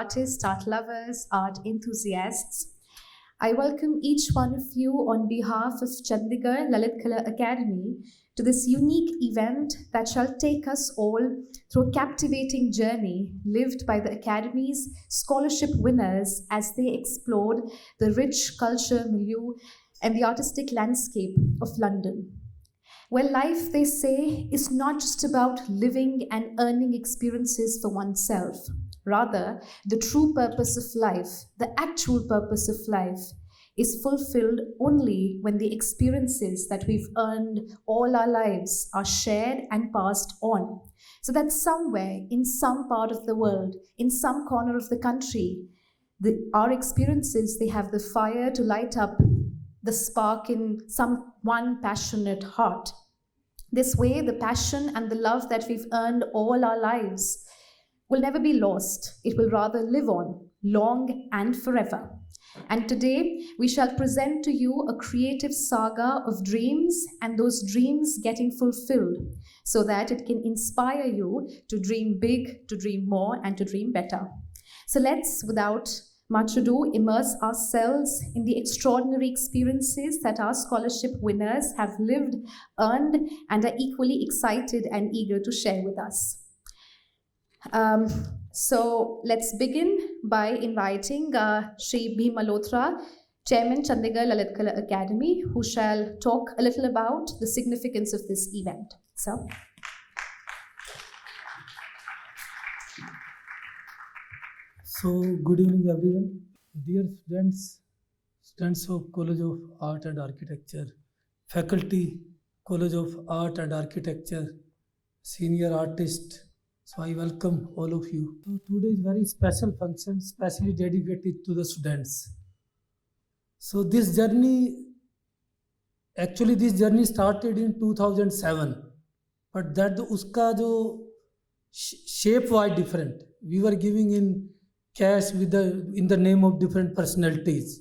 artists, art lovers, art enthusiasts. I welcome each one of you on behalf of Chandigarh Lalit Kala Academy to this unique event that shall take us all through a captivating journey lived by the Academy's scholarship winners as they explored the rich culture milieu and the artistic landscape of London. Well, life, they say, is not just about living and earning experiences for oneself. Rather, the true purpose of life, the actual purpose of life, is fulfilled only when the experiences that we've earned all our lives are shared and passed on. So that somewhere, in some part of the world, in some corner of the country, our experiences, they have the fire to light up the spark in some one passionate heart. This way, the passion and the love that we've earned all our lives will never be lost. It will rather live on, long and forever. And today, we shall present to you a creative saga of dreams and those dreams getting fulfilled so that it can inspire you to dream big, to dream more, and to dream better. So let's, without much ado, immerse ourselves in the extraordinary experiences that our scholarship winners have lived, earned, and are equally excited and eager to share with us. So let's begin by inviting Shri B. Malhotra, Chairman Chandigarh Lalit Kala Academy, who shall talk a little about the significance of this event. So. Good evening everyone. Dear students of College of Art and Architecture, faculty, College of Art and Architecture, senior artist. So I welcome all of you. So today is very special function, specially dedicated to the students. So this journey started in 2007, but that uska jo shape was different. We were giving in cash in the name of different personalities.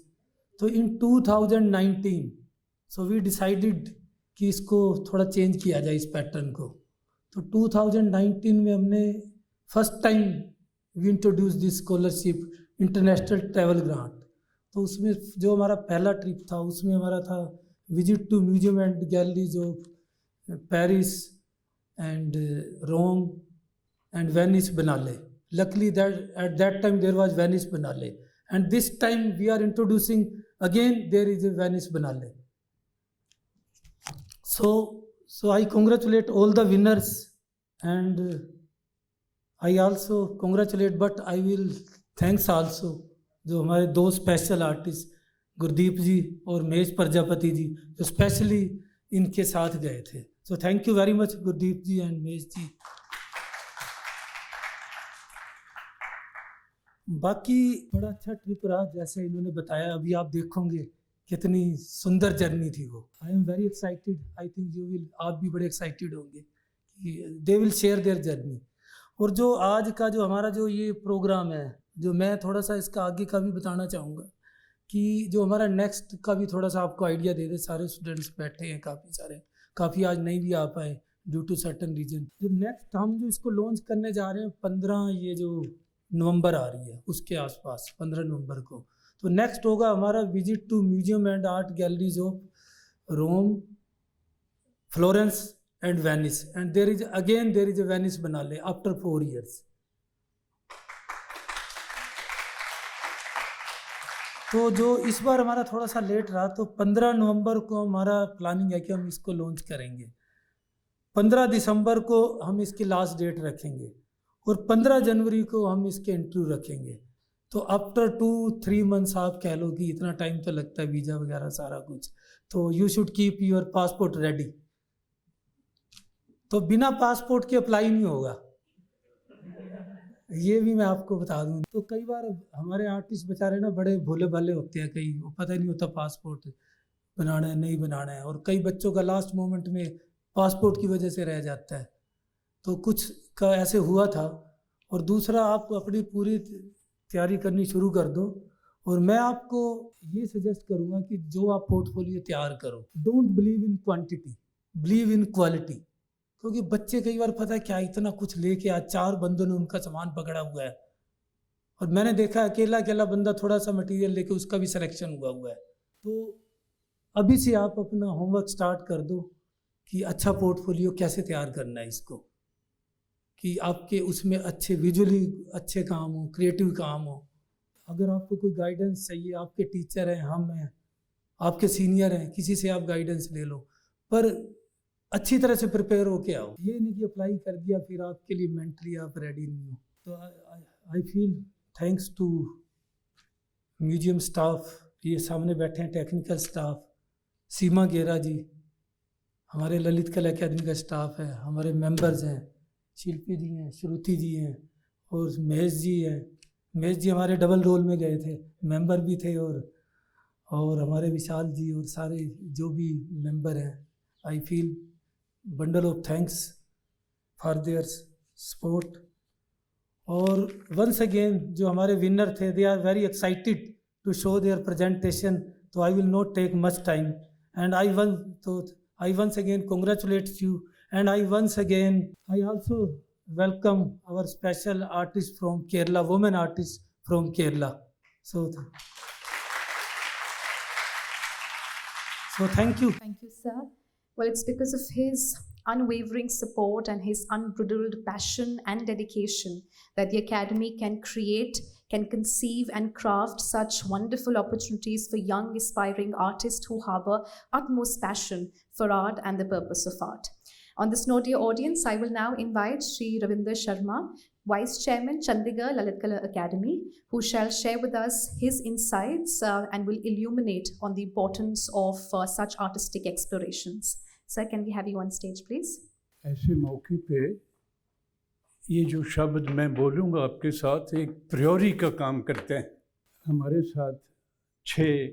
So in 2019, so we decided कि इसको थोड़ा change किया जाए इस pattern को. तो 2019 में हमने first time we introduce this scholarship international travel grant. तो उसमें जो हमारा पहला ट्रिप था उसमें हमारा था visit to museum and galleries of Paris and Rome and Venice biennale. Luckily that at that time there was Venice Biennale, and this time we are introducing again there is a Venice Biennale. So I congratulate all the winners, and I also congratulate, but I will thanks also जो हमारे दो special artist Gurdeep जी और महेश प्रजापति जी जो specially इनके साथ गए थे. So thank you very much Gurdeep ji and Mahesh ji. बाकी बड़ा अच्छा ट्रिप रहा जैसे इन्होंने बताया. अभी आप देखोगे कितनी सुंदर जर्नी थी वो. I am very excited. I think you will, आप भी बड़े एक्साइटेड होंगे कि they will share their journey. और जो आज का जो हमारा जो ये प्रोग्राम है, जो मैं थोड़ा सा इसका आगे का भी बताना चाहूँगा कि जो हमारा नेक्स्ट का भी थोड़ा सा आपको आइडिया दे दे. सारे स्टूडेंट्स बैठे हैं काफ़ी आज नहीं भी आ पाए ड्यू टू सर्टन रीजन. जो नेक्स्ट हम जो इसको लॉन्च करने जा रहे हैं 15 ये जो नवंबर आ रही है उसके आसपास 15 नवंबर को. तो नेक्स्ट होगा हमारा visit to museum and art galleries of Rome, Florence and Venice, and there is a Venice biennale after 4 years. तो जो इस बार हमारा थोड़ा सा लेट रहा, तो 15 नवंबर को हमारा प्लानिंग है कि हम इसको लॉन्च करेंगे. 15 दिसंबर को हम इसकी लास्ट डेट रखेंगे और 15 जनवरी को हम इसके इंटरव्यू रखेंगे. तो आफ्टर 2-3 months आप कह लो कि इतना टाइम तो लगता है, वीज़ा वगैरह सारा कुछ. तो you should keep your passport ready. तो बिना पासपोर्ट के अप्लाई नहीं होगा, ये भी मैं आपको बता दूं. तो कई बार हमारे आर्टिस्ट बेचारे ना बड़े भोले भाले होते हैं, कई पता ही नहीं होता पासपोर्ट बनाना है नहीं बनाना है, और कई बच्चों का लास्ट मोमेंट में पासपोर्ट की वजह से रह जाता है. तो कुछ का ऐसे हुआ था. और दूसरा, आप अपनी पूरी तैयारी करनी शुरू कर दो. और मैं आपको ये सजेस्ट करूँगा कि जो आप पोर्टफोलियो तैयार करो, don't believe in quantity, believe in quality. क्योंकि बच्चे कई बार पता है क्या, इतना कुछ लेके आज 4 बंदों ने उनका सामान पकड़ा हुआ है और मैंने देखा अकेला अकेला बंदा थोड़ा सा मटेरियल लेके उसका भी सिलेक्शन हुआ है। तो अभी से आप अपना होमवर्क स्टार्ट कर दो कि अच्छा पोर्टफोलियो कैसे तैयार करना है इसको, कि आपके उसमें अच्छे विजुअली अच्छे काम हो, क्रिएटिव काम हो। अगर आपको कोई गाइडेंस चाहिए, आपके टीचर हैं, हम हैं, आपके सीनियर हैं, किसी से आप गाइडेंस ले लो, पर अच्छी तरह से प्रिपेयर होके आओ। ये नहीं कि अप्लाई कर दिया फिर आपके लिए मेंटली आप रेडी नहीं हो। तो I feel thanks to museum staff, ये सामने बैठे हैं टेक्निकल स्टाफ, सीमा गेरा जी, हमारे ललित कला अकेडमी का स्टाफ है, हमारे मेंबर्स हैं, शिल्पी जी हैं, श्रुति जी हैं और महेश जी हैं। महेश जी हमारे डबल रोल में गए थे, मेंबर भी थे, और हमारे विशाल जी और सारे जो भी मेंबर हैं। I feel bundle of thanks for their support. और वंस अगेन जो हमारे विनर थे, they are very excited to show their presentation, तो I will not take much time and I once again congratulate you, and I also welcome our special artist from Kerala, woman artist from Kerala. So thank you. Thank you, sir. Well, it's because of his unwavering support and his unbridled passion and dedication that the Academy can create, can conceive and craft such wonderful opportunities for young aspiring artists who harbor utmost passion for art and the purpose of art. On this note, dear audience, I will now invite Sri Ravinder Sharma, Vice Chairman, Chandigarh Lalit Kala Academy, who shall share with us his insights and will illuminate on the importance of such artistic explorations. Sir, can we have you on stage, please? ऐसे मौके पे ये जो शब्द मैं बोलूँगा आपके साथ एक प्रियोरी का काम करते हैं। हमारे साथ 6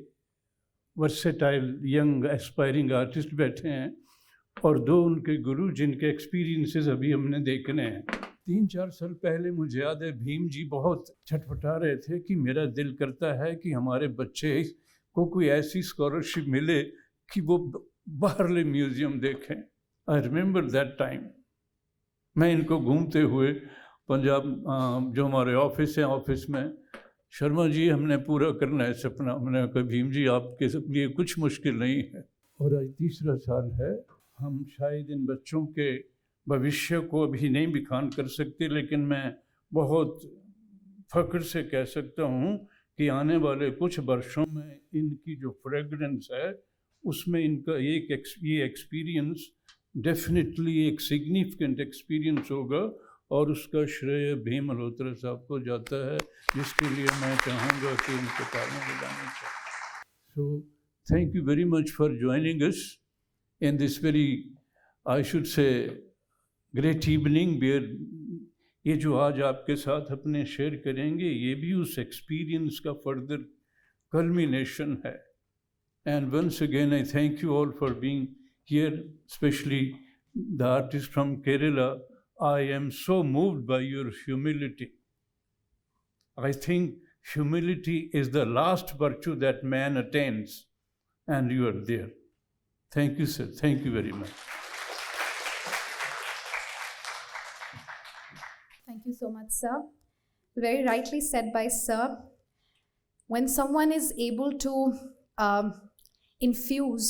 वर्सेटाइल यंग एस्पायरिंग आर्टिस्ट बैठे हैं और 2 उनके गुरु जिनके एक्सपीरियंसेस अभी हमने देखने हैं। 3-4 साल पहले मुझे याद है भीम जी बहुत छटपटा रहे थे कि मेरा दिल करता है कि हमारे बच्चे को कोई ऐसी स्कॉलरशिप मिले कि वो बाहरले म्यूज़ियम देखें। I remember that time. मैं इनको घूमते हुए पंजाब जो हमारे ऑफिस हैं, ऑफिस में, शर्मा जी हमने पूरा करना है सपना। हमने कहा भीम जी आपके लिए कुछ मुश्किल नहीं है। और आज 3रा साल है। हम शायद इन बच्चों के भविष्य को अभी नहीं बिखान कर सकते, लेकिन मैं बहुत फ़ख्र से कह सकता हूँ कि आने वाले कुछ वर्षों में इनकी जो फ्रेगरेंस है उसमें इनका ये एक्सपीरियंस डेफिनेटली एक सिग्निफिकेंट एक्सपीरियंस होगा और उसका श्रेय भीम मल्होत्रा साहब को जाता है, जिसके लिए मैं चाहूँगा कि उनको तालियां बजानी चाहिए। So thank you very much for joining us in this very I should say great evening where ये जो आज आपके साथ अपने शेयर करेंगे ये भी उस एक्सपीरियंस का फर्दर कल्मिनेशन है। And once again, I thank you all for being here, especially the artist from Kerala. I am so moved by your humility. I think humility is the last virtue that man attains, and you are there. Thank you, sir. Thank you very much. Thank you so much, sir. Very rightly said by sir. When someone is able to infuse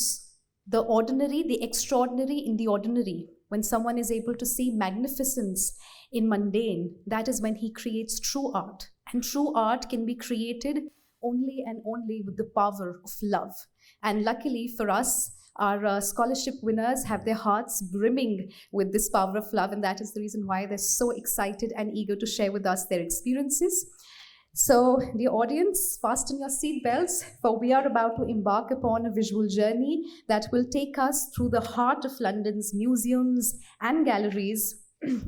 the ordinary, the extraordinary in the ordinary, when someone is able to see magnificence in mundane, that is when he creates true art. And true art can be created only and only with the power of love. And luckily for us, our scholarship winners have their hearts brimming with this power of love, and that is the reason why they're so excited and eager to share with us their experiences. So, dear audience, fasten your seat belts, for we are about to embark upon a visual journey that will take us through the heart of London's museums and galleries.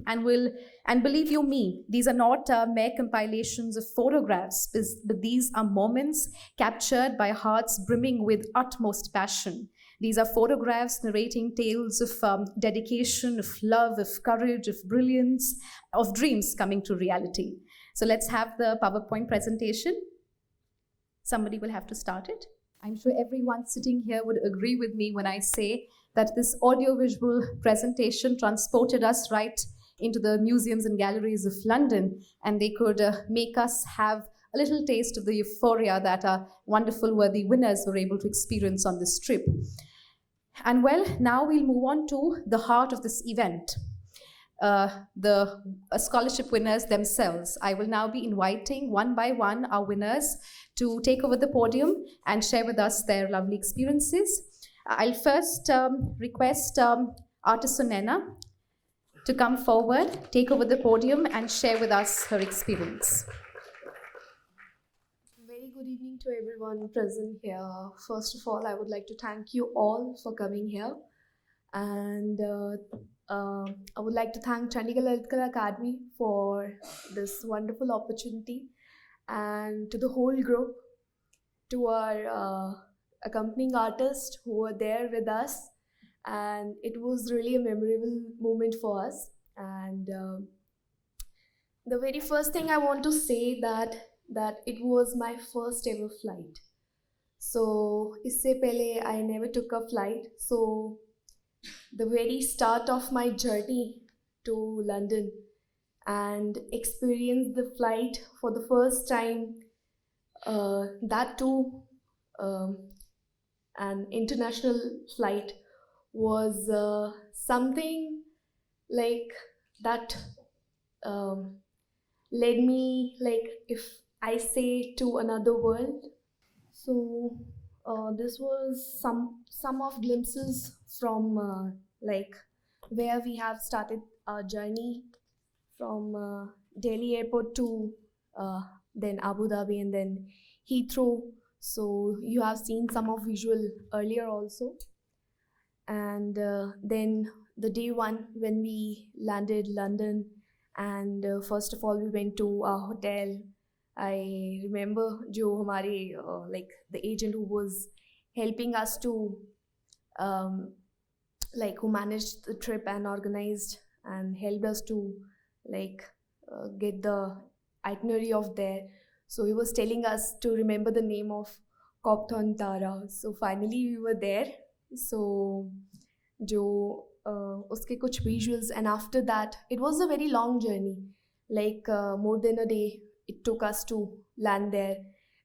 And believe you me, these are not mere compilations of photographs, but these are moments captured by hearts brimming with utmost passion. These are photographs narrating tales of dedication, of love, of courage, of brilliance, of dreams coming to reality. So let's have the PowerPoint presentation. Somebody will have to start it. I'm sure everyone sitting here would agree with me when I say that this audiovisual presentation transported us right into the museums and galleries of London, and they could make us have a little taste of the euphoria that our wonderful worthy winners were able to experience on this trip. And well, now we'll move on to the heart of this event. The scholarship winners themselves. I will now be inviting one by one our winners to take over the podium and share with us their lovely experiences. I'll first request artist Sunena to come forward, take over the podium and share with us her experience. Very good evening to everyone present here. First of all, I would like to thank you all for coming here. And I would like to thank Chandigarh Lalit Kala Academy for this wonderful opportunity, and to the whole group, to our accompanying artists who were there with us. And it was really a memorable moment for us. And the very first thing I want to say that it was my first ever flight. So isse pehle I never took a flight. So the very start of my journey to London and experience the flight for the first time, that too an international flight, was something like that led me, like, if I say, to another world. So this was some of glimpses from like where we have started our journey from Delhi airport to then Abu Dhabi and then Heathrow. So you have seen some of visual earlier also. And then the day one when we landed London, and first of all we went to our hotel. I remember jo hamare like the agent who was helping us to like who managed the trip and organized and helped us to like get the itinerary of there. So he was telling us to remember the name of Copthorne Tara. So finally we were there. So jo uske kuch visuals, and after that it was a very long journey, like more than a day it took us to land there.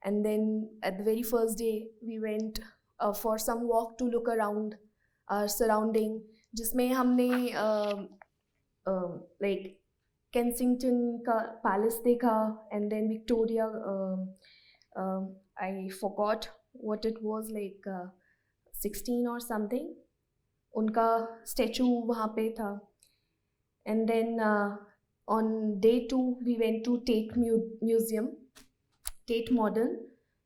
And then at the very first day we went for some walk to look around our surrounding, जिसमें हमने like Kensington का palace देखा, and then Victoria, I forgot what it was, like 16 or something, उनका statue वहाँ पे था. And then on day 2 we went to Tate Museum, Tate Modern.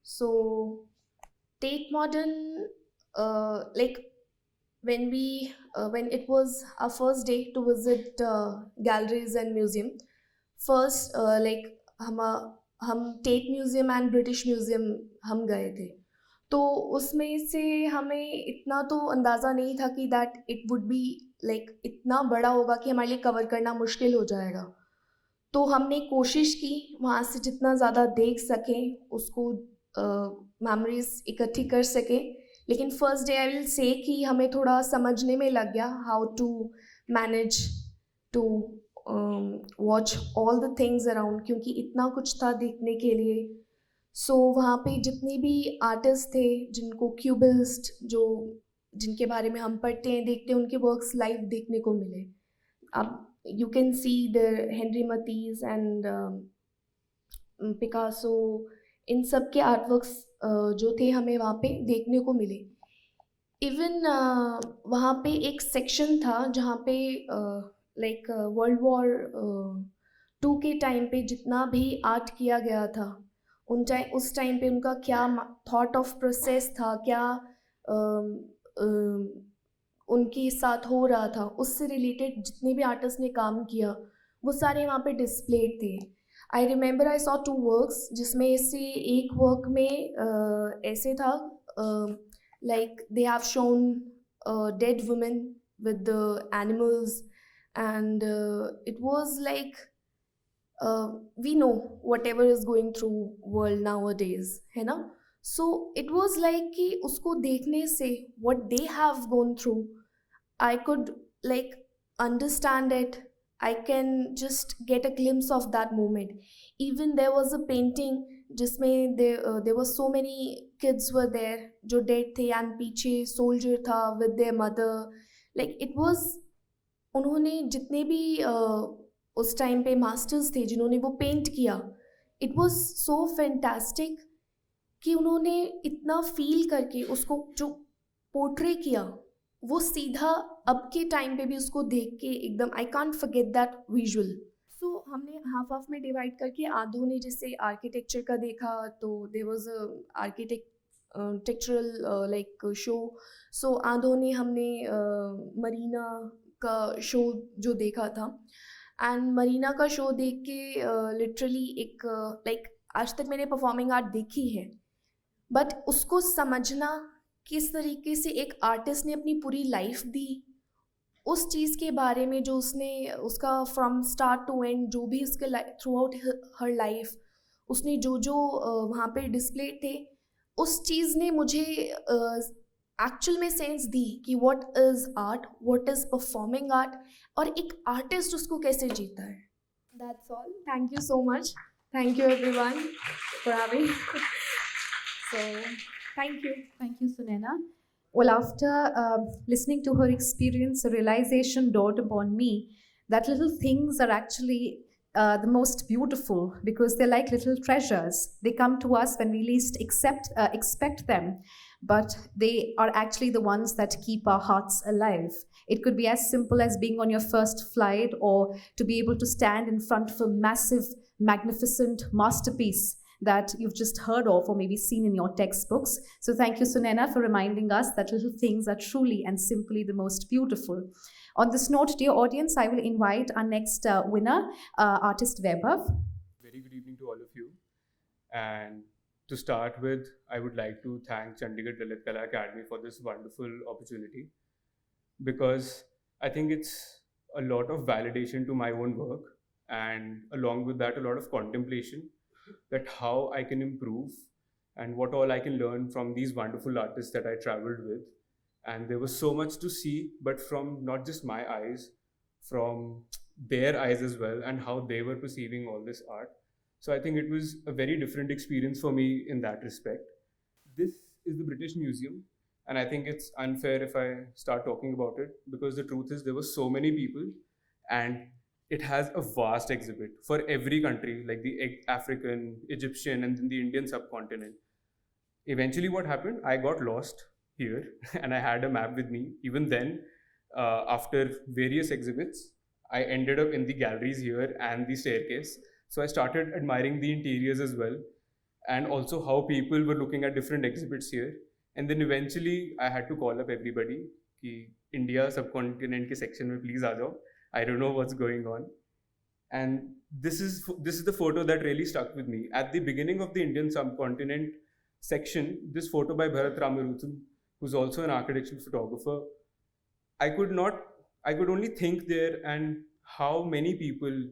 So Tate Modern, like when it was our first day to visit galleries and museum, first like हम Tate Museum and British Museum हम गए थे. तो उसमें से हमें इतना तो अंदाज़ा नहीं था कि that it would be like इतना बड़ा होगा कि हमारे लिए कवर करना मुश्किल हो जाएगा. तो हमने कोशिश की वहाँ से जितना ज़्यादा देख सकें, उसको मेमोरीज इकट्ठी कर सकें. लेकिन first day I will say कि हमें थोड़ा समझने में लग गया how to manage to watch all the things around, क्योंकि इतना कुछ था देखने के लिए. सो वहाँ पे जितने भी आर्टिस्ट थे, जिनको क्यूबिस्ट, जो जिनके बारे में हम पढ़ते हैं देखते हैं, उनके वर्क्स लाइव देखने को मिले. अब you can see the Henry Matisse and Picasso, इन सब के आर्टवर्क्स जो थे हमें वहाँ पे देखने को मिले. इवन वहाँ पे एक सेक्शन था जहाँ पे लाइक वर्ल्ड वॉर 2 के टाइम पे जितना भी आर्ट किया गया था, उस टाइम पे उनका क्या थॉट ऑफ प्रोसेस था, क्या उनके साथ हो रहा था, उससे रिलेटेड जितने भी आर्टिस्ट ने काम किया वो सारे वहाँ पे डिस्प्लेड थे. I remember I saw 2 works, जिसमें से एक वर्क में ऐसे था like they have shown dead women with the animals, and it was like we know whatever is going through world nowadays, है ना. So it was like कि उसको देखने से what they have gone through, I could like understand it I can just get a glimpse of that moment. Even there was a painting जिसमें there were so many kids were there जो dead थे and पीछे soldier था with their mother. Like it was, उन्होंने जितने भी उस time पे मास्टर्स थे जिन्होंने वो पेंट किया, इट वॉज सो फैंटास्टिक कि उन्होंने इतना फील करके उसको जो पोर्ट्रे किया, वो सीधा अब के टाइम पे भी उसको देख के एकदम I can't forget that visual. So हमने हाफ हाफ में डिवाइड करके आधों ने जैसे आर्किटेक्चर का देखा तो there was a architectural like show. So आधों ने हमने मरीना का शो जो देखा था. एंड मरीना का शो देख के लिटरली एक लाइक आज तक मैंने परफॉर्मिंग आर्ट देखी है, बट उसको समझना किस तरीके से एक आर्टिस्ट ने अपनी पूरी लाइफ दी, उस चीज़ के बारे में जो उसने उसका फ्रॉम स्टार्ट टू एंड जो भी उसके थ्रू आउट हर लाइफ उसने जो वहाँ पे डिस्प्ले थे, उस चीज़ ने मुझे एक्चुअल में सेंस दी कि what is art, what is performing art, और एक आर्टिस्ट उसको कैसे जीता है. That's all. Thank you so much. Thank you everyone for having. So, thank you. Thank you, Sunaina. Well, after listening to her experience, a realization dawned upon me that little things are actually the most beautiful because they're like little treasures. They come to us when we least expect them, but they are actually the ones that keep our hearts alive. It could be as simple as being on your first flight, or to be able to stand in front of a massive, magnificent masterpiece that you've just heard of or maybe seen in your textbooks. So thank you, Sunaina, for reminding us that little things are truly and simply the most beautiful. On this note, dear audience, I will invite our next winner, artist Vaibhav. Very good evening to all of you. And to start with, I would like to thank Chandigarh Lalit Kala Academy for this wonderful opportunity, because I think it's a lot of validation to my own work, and along with that, a lot of contemplation that how I can improve and what all I can learn from these wonderful artists that I traveled with. And there was so much to see, but from not just my eyes, from their eyes as well, and how they were perceiving all this art. So I think it was a very different experience for me in that respect. This is the British Museum, and I think it's unfair if I start talking about it, because the truth is there were so many people, and it has a vast exhibit for every country, like the African, Egyptian, and then the Indian subcontinent. Eventually what happened, I got lost here and I had a map with me. Even then, after various exhibits, I ended up in the galleries here and the staircase. So I started admiring the interiors as well, and also how people were looking at different exhibits here. And then eventually I had to call up everybody कि India subcontinent के section में please आ जाओ. I don't know what's going on. And this is the photo that really stuck with me. At the beginning of the Indian subcontinent section, this photo by Bharat Ramaruthan, who's also an architectural photographer, I could only think there and how many people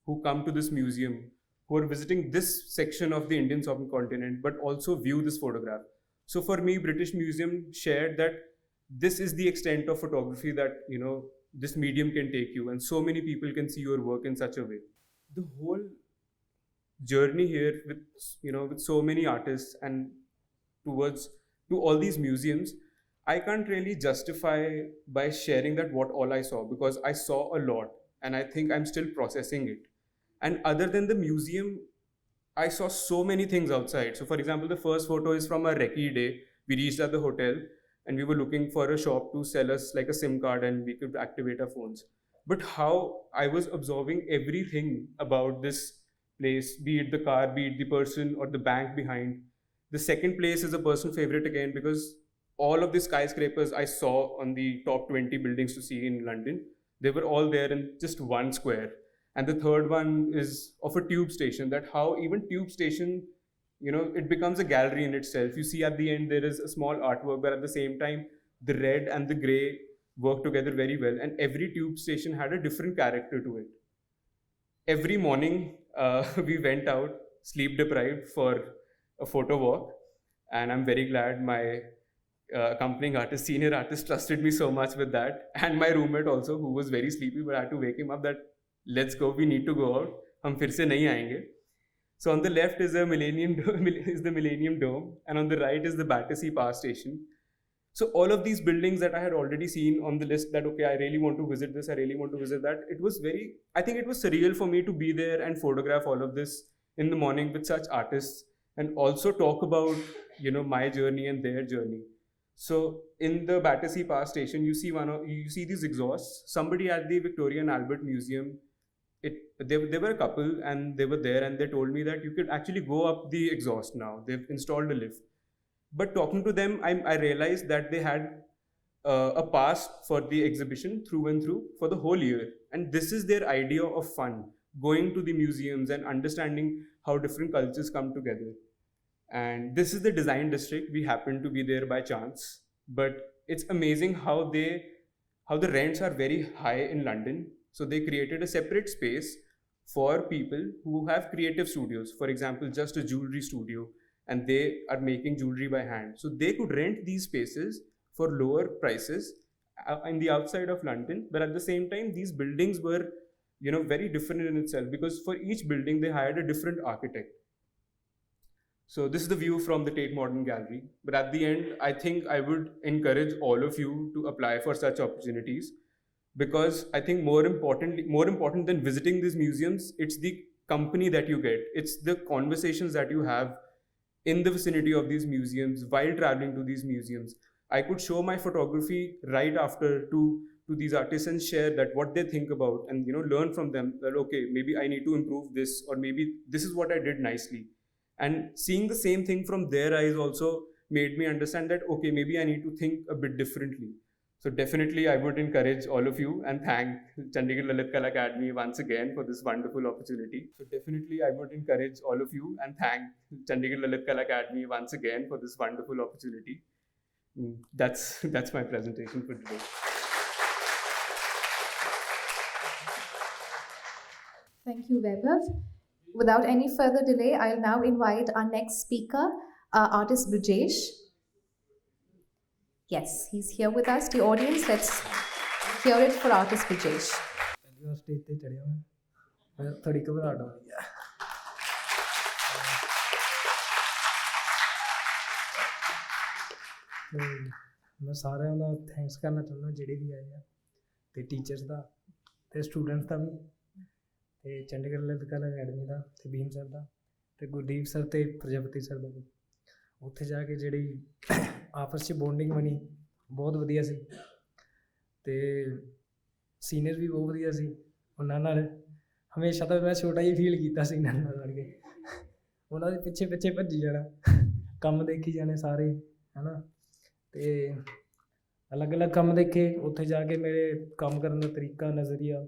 who come to this museum, who are visiting this section of the Indian subcontinent, but also view this photograph. So for me, British Museum shared that this is the extent of photography that, this medium can take you, and so many people can see your work in such a way. The whole journey here with so many artists and to all these museums, I can't really justify by sharing that what all I saw, because I saw a lot and I think I'm still processing it. And other than the museum, I saw so many things outside. So for example, the first photo is from a recce day. We reached at the hotel and we were looking for a shop to sell us like a SIM card and we could activate our phones. But how I was absorbing everything about this place, be it the car, be it the person or the bank behind. The second place is a personal favorite again, because all of the skyscrapers I saw on the top 20 buildings to see in London, they were all there in just one square. And the third one is of a tube station, that how even tube station, it becomes a gallery in itself. You see at the end there is a small artwork, but at the same time the red and the grey work together very well, and every tube station had a different character to it. Every morning we went out sleep deprived for a photo walk, and I'm very glad my accompanying artist, senior artist, trusted me so much with that, and my roommate also, who was very sleepy, but I had to wake him up that let's go, we need to go out, हम फिर से नहीं आएंगे. So on the left is the Millennium Dome, and on the right is the Battersea Power Station. So all of these buildings that I had already seen on the list, that okay, I really want to visit this, I really want to visit that. I think it was surreal for me to be there and photograph all of this in the morning with such artists, and also talk about, you know, my journey and their journey. So in the Battersea Power Station, you see these exhausts. Somebody at the Victoria and Albert Museum, they were a couple, and they were there, and they told me that you could actually go up the exhaust now. They've installed a lift. But talking to them, I realized that they had a pass for the exhibition through and through for the whole year. And this is their idea of fun, going to the museums and understanding how different cultures come together. And this is the design district. We happen to be there by chance. But it's amazing how the rents are very high in London. So they created a separate space for people who have creative studios. For example, just a jewelry studio, and they are making jewelry by hand. So they could rent these spaces for lower prices in the outside of London. But at the same time, these buildings were, you know, very different in itself, because for each building, they hired a different architect. So this is the view from the Tate Modern Gallery. But at the end, I think I would encourage all of you to apply for such opportunities, because I think more important than visiting these museums, it's the company that you get. It's the conversations that you have in the vicinity of these museums while traveling to these museums. I could show my photography right after to these artists and share that what they think about, and, you know, learn from them that okay, maybe I need to improve this, or maybe this is what I did nicely. And seeing the same thing from their eyes also made me understand that okay, maybe I need to think a bit differently. So definitely I would encourage all of you and thank Chandigarh Lalit Kala Academy once again for this wonderful opportunity. So definitely I would encourage all of you and thank Chandigarh Lalit Kala Academy once again for this wonderful opportunity. That's my presentation for today. Thank you, Vaibhav. Without any further delay, I'll now invite our next speaker, artist Brijesh. Yes, he's here with us. The audience, let's hear it for artist Brijesh. पहली बार stage पे चढ़िया मैं थोड़ी घबराहट हो रही है मैं सारिਆਂ ਦਾ ਥੈਂਕਸ ਕਰਨਾ ਚਾਹੁੰਦਾ ਜਿਹੜੇ ਵੀ ਆਏ ਆ ਤੇ ਟੀਚਰਸ ਦਾ ਤੇ ਸਟੂਡੈਂਟਸ ਦਾ ਵੀ ਤੇ ਚੰਡੀਗੜ੍ਹ ਲਲਿਤ ਕਲਾ ਅਕੈਡਮੀ ਦਾ ਤੇ ਬੀਮ ਸਰ ਦਾ ਤੇ ਗੁਰਦੀਪ ਸਰ ਤੇ ਪ੍ਰਜਾਪਤੀ ਸਰ ਦਾ ਵੀ ਉੱਥੇ ਜਾ ਕੇ ਜਿਹੜੀ ਆਪਸ 'ਚ ਬੌਂਡਿੰਗ ਬਣੀ ਬਹੁਤ ਵਧੀਆ ਸੀ ਤੇ ਸੀਨੀਅਰ ਵੀ ਬਹੁਤ ਵਧੀਆ ਸੀ ਉਹਨਾਂ ਨਾਲ ਹਮੇਸ਼ਾ ਤਾਂ ਮੈਂ ਛੋਟਾ ਹੀ ਫੀਲ ਕੀਤਾ ਸੀ ਇਹਨਾਂ ਨਾਲ ਲੜ ਕੇ ਉਹਨਾਂ ਦੇ ਪਿੱਛੇ ਪਿੱਛੇ ਭੱਜੀ ਜਾਣਾ ਕੰਮ ਦੇਖੀ ਜਾਣੇ ਸਾਰੇ ਹੈ ਨਾ ਤੇ ਅਲੱਗ-ਅਲੱਗ ਕੰਮ ਦੇਖੇ ਉੱਥੇ ਜਾ ਕੇ ਮੇਰੇ ਕੰਮ ਕਰਨ ਦਾ ਤਰੀਕਾ ਨਜ਼ਰੀਆ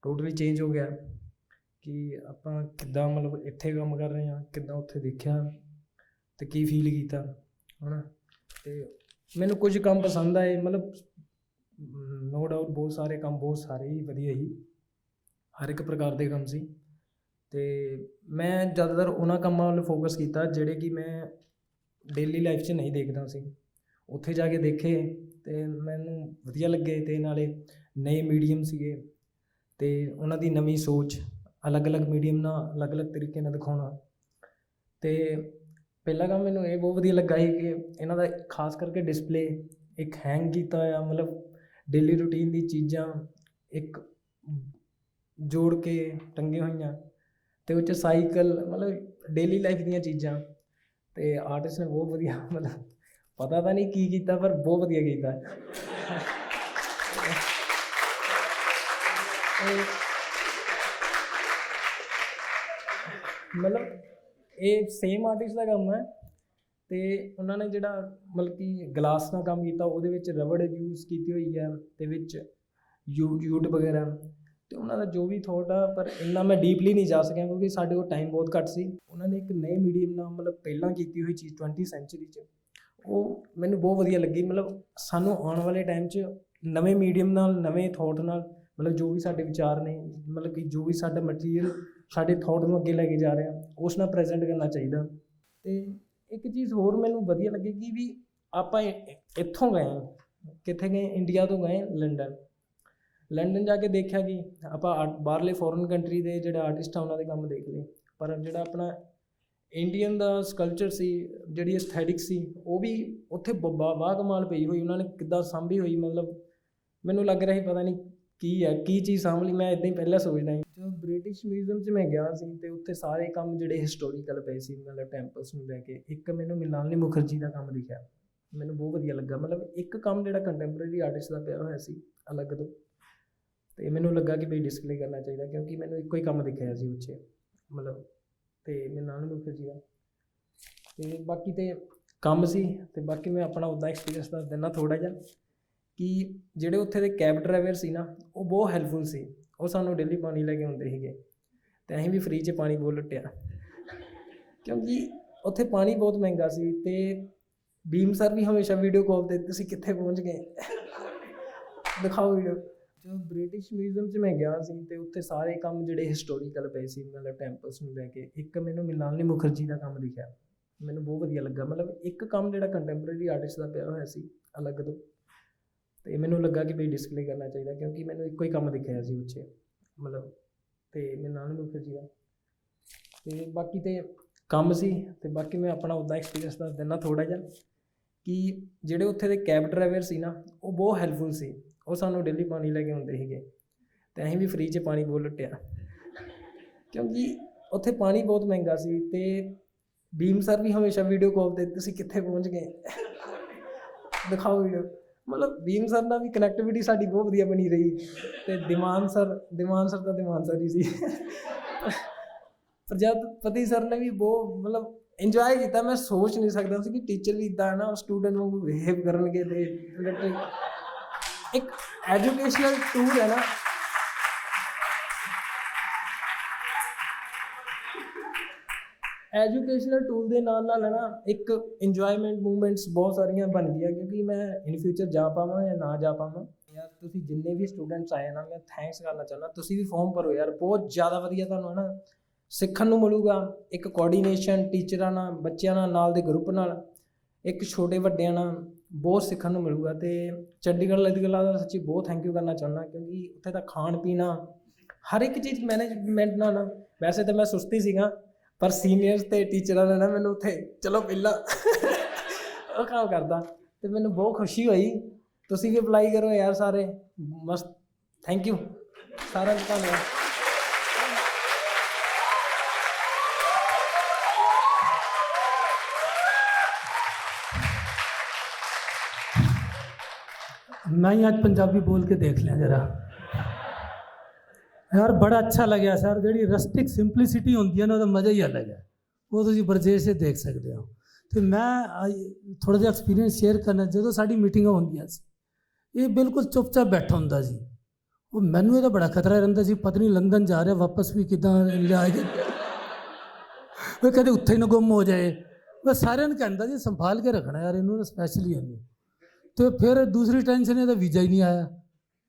ਟੋਟਲੀ ਚੇਂਜ ਹੋ ਗਿਆ ਕਿ ਆਪਾਂ ਕਿੱਦਾਂ ਮਤਲਬ ਇੱਥੇ ਕੰਮ ਕਰ ਰਹੇ ਹਾਂ ਕਿੱਦਾਂ ਉੱਥੇ ਦੇਖਿਆ ਤੇ ਕੀ ਫੀਲ ਕੀਤਾ ਹੈ ਨਾ ਤੇ ਮੈਨੂੰ ਕੁਝ ਕੰਮ ਪਸੰਦ ਆਏ ਮਤਲਬ ਨੋ ਡਾਊਟ ਬਹੁਤ ਸਾਰੇ ਕੰਮ ਬਹੁਤ ਸਾਰੇ ਹੀ ਵਧੀਆ ਹੀ ਹਰ ਇੱਕ ਪ੍ਰਕਾਰ ਦੇ ਕੰਮ ਸੀ ਤੇ ਮੈਂ ਜ਼ਿਆਦਾਤਰ ਉਹਨਾਂ ਕੰਮਾਂ ਵੱਲ ਫੋਕਸ ਕੀਤਾ ਜਿਹੜੇ ਕਿ ਮੈਂ ਡੇਲੀ ਲਾਈਫ 'ਚ ਨਹੀਂ ਦੇਖਦਾ ਸੀ ਉੱਥੇ ਜਾ ਕੇ ਦੇਖੇ ਤੇ ਮੈਨੂੰ ਵਧੀਆ ਲੱਗੇ ਤੇ ਨਾਲੇ ਨਵੇਂ ਮੀਡੀਅਮ ਸੀਗੇ ਤੇ ਉਹਨਾਂ ਦੀ ਨਵੀਂ ਸੋਚ ਅਲੱਗ-ਅਲੱਗ ਮੀਡੀਅਮ ਨਾਲ ਅਲੱਗ-ਅਲੱਗ ਤਰੀਕੇ ਨਾਲ ਦਿਖਾਉਣਾ ਤੇ ਪਹਿਲਾ ਕੰਮ ਮੈਨੂੰ ਇਹ ਬਹੁਤ ਵਧੀਆ ਲੱਗਾ ਸੀ ਕਿ ਇਹਨਾਂ ਦਾ ਖਾਸ ਕਰਕੇ ਡਿਸਪਲੇ ਇੱਕ ਹੈਂਗ ਕੀਤਾ ਹੋਇਆ ਮਤਲਬ ਡੇਲੀ ਰੂਟੀਨ ਦੀ ਚੀਜ਼ਾਂ ਇੱਕ ਜੋੜ ਕੇ ਟੰਗੇ ਹੋਈਆਂ ਅਤੇ ਉਹ 'ਚ ਸਾਈਕਲ ਮਤਲਬ ਡੇਲੀ ਲਾਈਫ ਦੀਆਂ ਚੀਜ਼ਾਂ ਅਤੇ ਆਰਟਿਸਟ ਨੇ ਬਹੁਤ ਵਧੀਆ ਮਤਲਬ ਪਤਾ ਤਾਂ ਨਹੀਂ ਕੀ ਕੀਤਾ ਪਰ ਬਹੁਤ ਵਧੀਆ ਕੀਤਾ ਮਤਲਬ ਇਹ ਸੇਮ ਆਰਟਿਸਟ ਦਾ ਕੰਮ ਹੈ ਅਤੇ ਉਹਨਾਂ ਨੇ ਜਿਹੜਾ ਮਤਲਬ ਕਿ ਗਲਾਸ ਨਾਲ ਕੰਮ ਕੀਤਾ ਉਹਦੇ ਵਿੱਚ ਰਬੜ ਯੂਜ਼ ਕੀਤੀ ਹੋਈ ਹੈ ਅਤੇ ਵਿੱਚ ਯੂਟ ਵਗੈਰਾ ਅਤੇ ਉਹਨਾਂ ਦਾ ਜੋ ਵੀ ਥੋਟ ਆ ਪਰ ਇੰਨਾ ਮੈਂ ਡੀਪਲੀ ਨਹੀਂ ਜਾ ਸਕਿਆ ਕਿਉਂਕਿ ਸਾਡੇ ਕੋਲ ਟਾਈਮ ਬਹੁਤ ਘੱਟ ਸੀ ਉਹਨਾਂ ਨੇ ਇੱਕ ਨਵੇਂ ਮੀਡੀਅਮ ਨਾਲ ਮਤਲਬ ਪਹਿਲਾਂ ਕੀਤੀ ਹੋਈ ਚੀਜ਼ 20th ਸੈਂਚੁਰੀ 'ਚ ਉਹ ਮੈਨੂੰ ਬਹੁਤ ਵਧੀਆ ਲੱਗੀ ਮਤਲਬ ਸਾਨੂੰ ਆਉਣ ਵਾਲੇ ਟਾਈਮ 'ਚ ਨਵੇਂ ਮੀਡੀਅਮ ਨਾਲ ਨਵੇਂ ਥੋਟ ਨਾਲ ਮਤਲਬ ਜੋ ਵੀ ਸਾਡੇ ਵਿਚਾਰ ਨੇ ਮਤਲਬ ਕਿ ਜੋ ਵੀ ਸਾਡਾ ਮਟੀਰੀਅਲ ਸਾਡੇ ਥੋਟ ਨੂੰ ਅੱਗੇ ਲੈ ਕੇ ਜਾ ਰਿਹਾ ਉਸ ਨਾਲ ਪ੍ਰੈਜ਼ੈਂਟ ਕਰਨਾ ਚਾਹੀਦਾ ਅਤੇ ਇੱਕ ਚੀਜ਼ ਹੋਰ ਮੈਨੂੰ ਵਧੀਆ ਲੱਗੀ ਕਿ ਵੀ ਆਪਾਂ ਇੱਥੋਂ ਗਏ ਕਿੱਥੇ ਗਏ ਇੰਡੀਆ ਤੋਂ ਗਏ ਲੰਡਨ ਲੰਡਨ ਜਾ ਕੇ ਦੇਖਿਆ ਕਿ ਆਪਾਂ ਬਾਹਰਲੇ ਫੋਰਨ ਕੰਟਰੀ ਦੇ ਜਿਹੜੇ ਆਰਟਿਸਟ ਆ ਉਹਨਾਂ ਦੇ ਕੰਮ ਦੇਖ ਲਏ, ਪਰ ਜਿਹੜਾ ਆਪਣਾ ਇੰਡੀਅਨ ਦਾ ਸਕਲਪਚਰ ਸੀ, ਜਿਹੜੀ ਐਸਥੈਟਿਕ ਸੀ, ਉਹ ਵੀ ਉੱਥੇ ਵਾਹ ਕਮਾਲ ਪਈ ਹੋਈ, ਉਹਨਾਂ ਨੇ ਕਿੱਦਾਂ ਸਾਂਭੀ ਹੋਈ। ਮਤਲਬ ਮੈਨੂੰ ਲੱਗ ਰਿਹਾ ਸੀ ਪਤਾ ਨਹੀਂ ਕੀ ਹੈ, ਕੀ ਚੀਜ਼ ਸਾਂਭ ਲਈ, ਮੈਂ ਇੱਦਾਂ ਹੀ ਪਹਿਲਾਂ ਸੋਚਦਾ ਸੀ। ਜਦੋਂ ਬ੍ਰਿਟਿਸ਼ ਮਿਊਜ਼ੀਅਮ 'ਚ ਮੈਂ ਗਿਆ ਸੀ ਅਤੇ ਉੱਥੇ ਸਾਰੇ ਕੰਮ ਜਿਹੜੇ ਹਿਸਟੋਰੀਕਲ ਪਏ ਸੀ, ਮਤਲਬ ਟੈਂਪਲਸ ਨੂੰ ਲੈ ਕੇ। ਇੱਕ ਮੈਨੂੰ ਮ੍ਰਿਣਾਲਿਨੀ ਮੁਖਰਜੀ ਦਾ ਕੰਮ ਦਿਖਿਆ, ਮੈਨੂੰ ਬਹੁਤ ਵਧੀਆ ਲੱਗਾ। ਮਤਲਬ ਇੱਕ ਕੰਮ ਜਿਹੜਾ ਕੰਟੈਂਪਰੇਰੀ ਆਰਟਿਸਟ ਦਾ ਪਿਆ ਹੋਇਆ ਸੀ ਅਲੱਗ ਤੋਂ, ਅਤੇ ਮੈਨੂੰ ਲੱਗਾ ਕਿ ਬਈ ਡਿਸਪਲੇ ਕਰਨਾ ਚਾਹੀਦਾ, ਕਿਉਂਕਿ ਮੈਨੂੰ ਇੱਕੋ ਹੀ ਕੰਮ ਦਿਖਿਆ ਸੀ ਉਹ 'ਚ, ਮਤਲਬ ਅਤੇ ਮ੍ਰਿਣਾਲਿਨੀ ਮੁਖਰਜੀ ਦਾ। ਅਤੇ ਬਾਕੀ ਤਾਂ ਕੰਮ ਸੀ, ਅਤੇ ਬਾਕੀ ਮੈਂ ਆਪਣਾ ਉੱਦਾਂ ਐਕਸਪੀਰੀਅੰਸ ਦੱਸ ਦਿੰਦਾ ਥੋੜ੍ਹਾ ਜਿਹਾ, ਕਿ ਜਿਹੜੇ ਉੱਥੇ ਦੇ ਕੈਬ ਡਰਾਈਵਰ ਸੀ ਨਾ, ਉਹ ਬਹੁਤ ਹੈਲਪਫੁਲ ਸੀ। ਉਹ ਸਾਨੂੰ ਡੇਲੀ ਪਾਣੀ ਲੈ ਕੇ ਆਉਂਦੇ ਸੀਗੇ, ਅਤੇ ਅਸੀਂ ਵੀ ਫ੍ਰੀ 'ਚ ਪਾਣੀ ਬਹੁਤ ਲੁੱਟਿਆ, ਕਿਉਂਕਿ ਉੱਥੇ ਪਾਣੀ ਬਹੁਤ ਮਹਿੰਗਾ ਸੀ। ਅਤੇ ਬੀਮ ਸਰ ਵੀ ਹਮੇਸ਼ਾ ਵੀਡੀਓ ਕਾਲ 'ਤੇ, ਤੁਸੀਂ ਕਿੱਥੇ ਪਹੁੰਚ ਗਏ, ਦਿਖਾਓ ਵੀਡੀਓ। ਜਦੋਂ ਬ੍ਰਿਟਿਸ਼ ਮਿਊਜ਼ੀਅਮ 'ਚ ਮੈਂ ਗਿਆ ਸੀ ਅਤੇ ਉੱਥੇ ਸਾਰੇ ਕੰਮ ਜਿਹੜੇ ਹਿਸਟੋਰੀਕਲ ਪਏ ਸੀ, ਮਤਲਬ ਟੈਂਪਲਸ ਨੂੰ ਲੈ ਕੇ। ਇੱਕ ਮੈਨੂੰ ਮ੍ਰਿਣਾਲਿਨੀ ਮੁਖਰਜੀ ਦਾ ਕੰਮ ਦਿਖਿਆ, ਮੈਨੂੰ ਬਹੁਤ ਵਧੀਆ ਲੱਗਾ। ਮਤਲਬ ਇੱਕ ਕੰਮ ਜਿਹੜਾ ਕੰਟੈਂਪਰੇਰੀ ਆਰਟਿਸਟ ਦਾ ਪਿਆ ਹੋਇਆ ਸੀ ਅਲੱਗ ਤੋਂ, ਅਤੇ ਮੈਨੂੰ ਲੱਗਾ ਕਿ ਬਈ ਡਿਸਪਲੇ ਕਰਨਾ ਚਾਹੀਦਾ, ਕਿਉਂਕਿ ਮੈਨੂੰ ਇੱਕੋ ਹੀ ਕੰਮ ਦਿਖਿਆ ਸੀ ਉਹ 'ਚ, ਮਤਲਬ ਅਤੇ ਮ੍ਰਿਣਾਲਿਨੀ ਮੁਖਰਜੀ ਦਾ। ਅਤੇ ਬਾਕੀ ਤਾਂ ਕੰਮ ਸੀ, ਅਤੇ ਬਾਕੀ ਮੈਂ ਆਪਣਾ ਉੱਦਾਂ ਐਕਸਪੀਰੀਅੰਸ ਦੱਸ ਦਿੰਦਾ ਥੋੜ੍ਹਾ ਜਿਹਾ, ਕਿ ਜਿਹੜੇ ਉੱਥੇ ਦੇ ਕੈਬ ਡਰਾਈਵਰ ਸੀ ਨਾ, ਉਹ ਬਹੁਤ ਹੈਲਪਫੁਲ ਸੀ। ਉਹ ਸਾਨੂੰ ਡੇਲੀ ਪਾਣੀ ਲੈ ਕੇ ਆਉਂਦੇ ਸੀਗੇ, ਅਤੇ ਅਸੀਂ ਵੀ ਫ੍ਰੀ 'ਚ ਪਾਣੀ ਬਹੁਤ ਲੁੱਟਿਆ, ਕਿਉਂਕਿ ਉੱਥੇ ਪਾਣੀ ਬਹੁਤ ਮਹਿੰਗਾ ਸੀ। ਅਤੇ ਬੀਮ ਸਰ ਵੀ ਹਮੇਸ਼ਾ ਵੀਡੀਓ ਕਾਲ 'ਤੇ, ਤੁਸੀਂ ਕਿੱਥੇ ਪਹੁੰਚ ਗਏ, ਦਿਖਾਓ ਵੀਡੀਓ। ਮਤਲਬ ਬੀਮ ਸਰ ਨਾਲ ਵੀ ਕਨੈਕਟੀਵਿਟੀ ਸਾਡੀ ਬਹੁਤ ਵਧੀਆ ਬਣੀ ਰਹੀ। ਅਤੇ ਦਿਮਾਨ ਸਰ ਤਾਂ ਦਿਮਾਨ ਸਰ ਹੀ ਸੀ। ਪ੍ਰਜਾਪਤੀ ਸਰ ਨੇ ਵੀ ਬਹੁਤ ਮਤਲਬ ਇੰਜੋਏ ਕੀਤਾ। ਮੈਂ ਸੋਚ ਨਹੀਂ ਸਕਦਾ ਸੀ ਕਿ ਟੀਚਰ ਵੀ ਇੱਦਾਂ ਹੈ ਨਾ ਸਟੂਡੈਂਟ ਵਾਂਗੂ ਬਿਹੇਵ ਕਰਨਗੇ। ਅਤੇ ਇੱਕ ਐਜੂਕੇਸ਼ਨਲ ਟੂਰ ਹੈ ਨਾ, ਐਜੂਕੇਸ਼ਨਲ ਟੂਲ ਦੇ ਨਾਲ ਨਾਲ ਹੈ ਨਾ, ਇੱਕ ਇੰਜੋਏਮੈਂਟ ਮੂਵਮੈਂਟਸ ਬਹੁਤ ਸਾਰੀਆਂ ਬਣ ਗਈਆਂ, ਕਿਉਂਕਿ ਮੈਂ ਇਨ ਫਿਊਚਰ ਜਾ ਪਾਵਾਂ ਜਾਂ ਨਾ ਜਾ ਪਾਵਾਂ। ਯਾਰ ਤੁਸੀਂ ਜਿੰਨੇ ਵੀ ਸਟੂਡੈਂਟਸ ਆਏ ਨਾ, ਮੈਂ ਥੈਂਕਸ ਕਰਨਾ ਚਾਹੁੰਦਾ। ਤੁਸੀਂ ਵੀ ਫੋਰਮ ਭਰੋ ਯਾਰ, ਬਹੁਤ ਜ਼ਿਆਦਾ ਵਧੀਆ ਤੁਹਾਨੂੰ ਹੈ ਨਾ ਸਿੱਖਣ ਨੂੰ ਮਿਲੂਗਾ। ਇੱਕ ਕੋਆਰਡੀਨੇਸ਼ਨ ਟੀਚਰਾਂ ਨਾਲ, ਬੱਚਿਆਂ ਨਾਲ ਦੇ ਗਰੁੱਪ ਨਾਲ, ਇੱਕ ਛੋਟੇ ਵੱਡਿਆਂ ਨਾਲ ਬਹੁਤ ਸਿੱਖਣ ਨੂੰ ਮਿਲੂਗਾ। ਅਤੇ ਚੰਡੀਗੜ੍ਹ ਲਲਿਤ ਕਲਾ ਦਾ ਸੱਚੀ ਬਹੁਤ ਥੈਂਕ ਯੂ ਕਰਨਾ ਚਾਹੁੰਦਾ, ਕਿਉਂਕਿ ਉੱਥੇ ਦਾ ਖਾਣ ਪੀਣਾ ਹਰ ਇੱਕ ਚੀਜ਼ ਮੈਨੇਜਮੈਂਟ ਨਾਲ। ਵੈਸੇ ਤਾਂ ਮੈਂ ਸੁਸਤੀ ਸੀਗਾ, ਪਰ ਸੀਨੀਅਰਸ ਅਤੇ ਟੀਚਰਾਂ ਨੇ ਨਾ ਮੈਨੂੰ ਉੱਥੇ ਚਲੋ ਪਹਿਲਾਂ ਉਹ ਕੰਮ ਕਰਦਾ, ਅਤੇ ਮੈਨੂੰ ਬਹੁਤ ਖੁਸ਼ੀ ਹੋਈ। ਤੁਸੀਂ ਵੀ ਅਪਲਾਈ ਕਰੋ ਯਾਰ ਸਾਰੇ, ਮਸਤ। ਥੈਂਕ ਯੂ ਸਾਰਿਆਂ ਦਾ, ਧੰਨਵਾਦ। मैं ही आज पंजाबी बोल के देख लें जरा यार, बड़ा अच्छा लगे सर। जी रस्टिक सिंपलिसिटी होंगी है ना, तो मज़ा ही अलग है, वो तुम बरजेश से देख सकते हो। तो मैं थोड़ा जिहा एक्सपीरियंस शेयर करना। जो साडी मीटिंगां होंदियां सी, ये बिल्कुल चुपचाप बैठा होंदा सी। वो मैनू ये बड़ा खतरा रहिंदा सी, पता नहीं लंदन जा रहा वापस भी किदां जाके वो कदे उत्थे ही ना गुम हो जाए। बस सारिਆਂ ਨੂੰ कहंदा जी संभाल के रखना यार इन्होंने, स्पैशली इन्होंने। तो फिर दूसरी टेंशन है तो वीज़ा ही नहीं आया,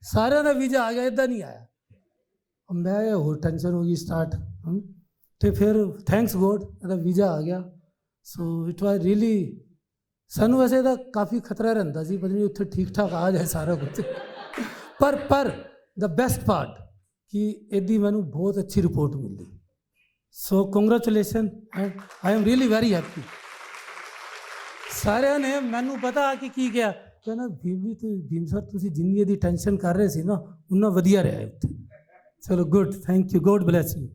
सारे का वीज़ा आ गया, इदा नहीं आया। मैं होर टेंशन हो गई स्टार्ट। तो फिर थैंक्स गॉड ਇਹਦਾ ਵੀਜ਼ਾ ਆ ਗਿਆ। सो इट वाज रियली, ਸਾਨੂੰ वैसे ਤਾਂ ਕਾਫੀ ਖਤਰਾ ਰਹਿੰਦਾ ਸੀ, ਪਤਾ ਨਹੀਂ ਉੱਥੇ ਠੀਕ ਠਾਕ ਆ ਜਾਏ ਸਾਰਾ ਕੁਝ। ਪਰ ਦ ਬੈਸਟ ਪਾਰਟ ਕਿ ਇਹਦੀ ਮੈਨੂੰ ਬਹੁਤ ਅੱਛੀ ਰਿਪੋਰਟ ਮਿਲੀ। So congratulation, and I am really very happy. ਸਾਰਿਆਂ ਨੇ ਮੈਨੂੰ ਪਤਾ ਕਿ ਕੀ ਕਿਹਾ, ਕਹਿੰਦਾ ਭੀਮ ਸਰ ਤੁਸੀਂ ਜਿੰਨੀ ਇਹਦੀ ਟੈਨਸ਼ਨ ਕਰ ਰਹੇ ਸੀ ਨਾ, ਉਨਾ ਵਧੀਆ ਰਿਹਾ ਉੱਥੇ। ਚਲੋ good, thank you, God bless you.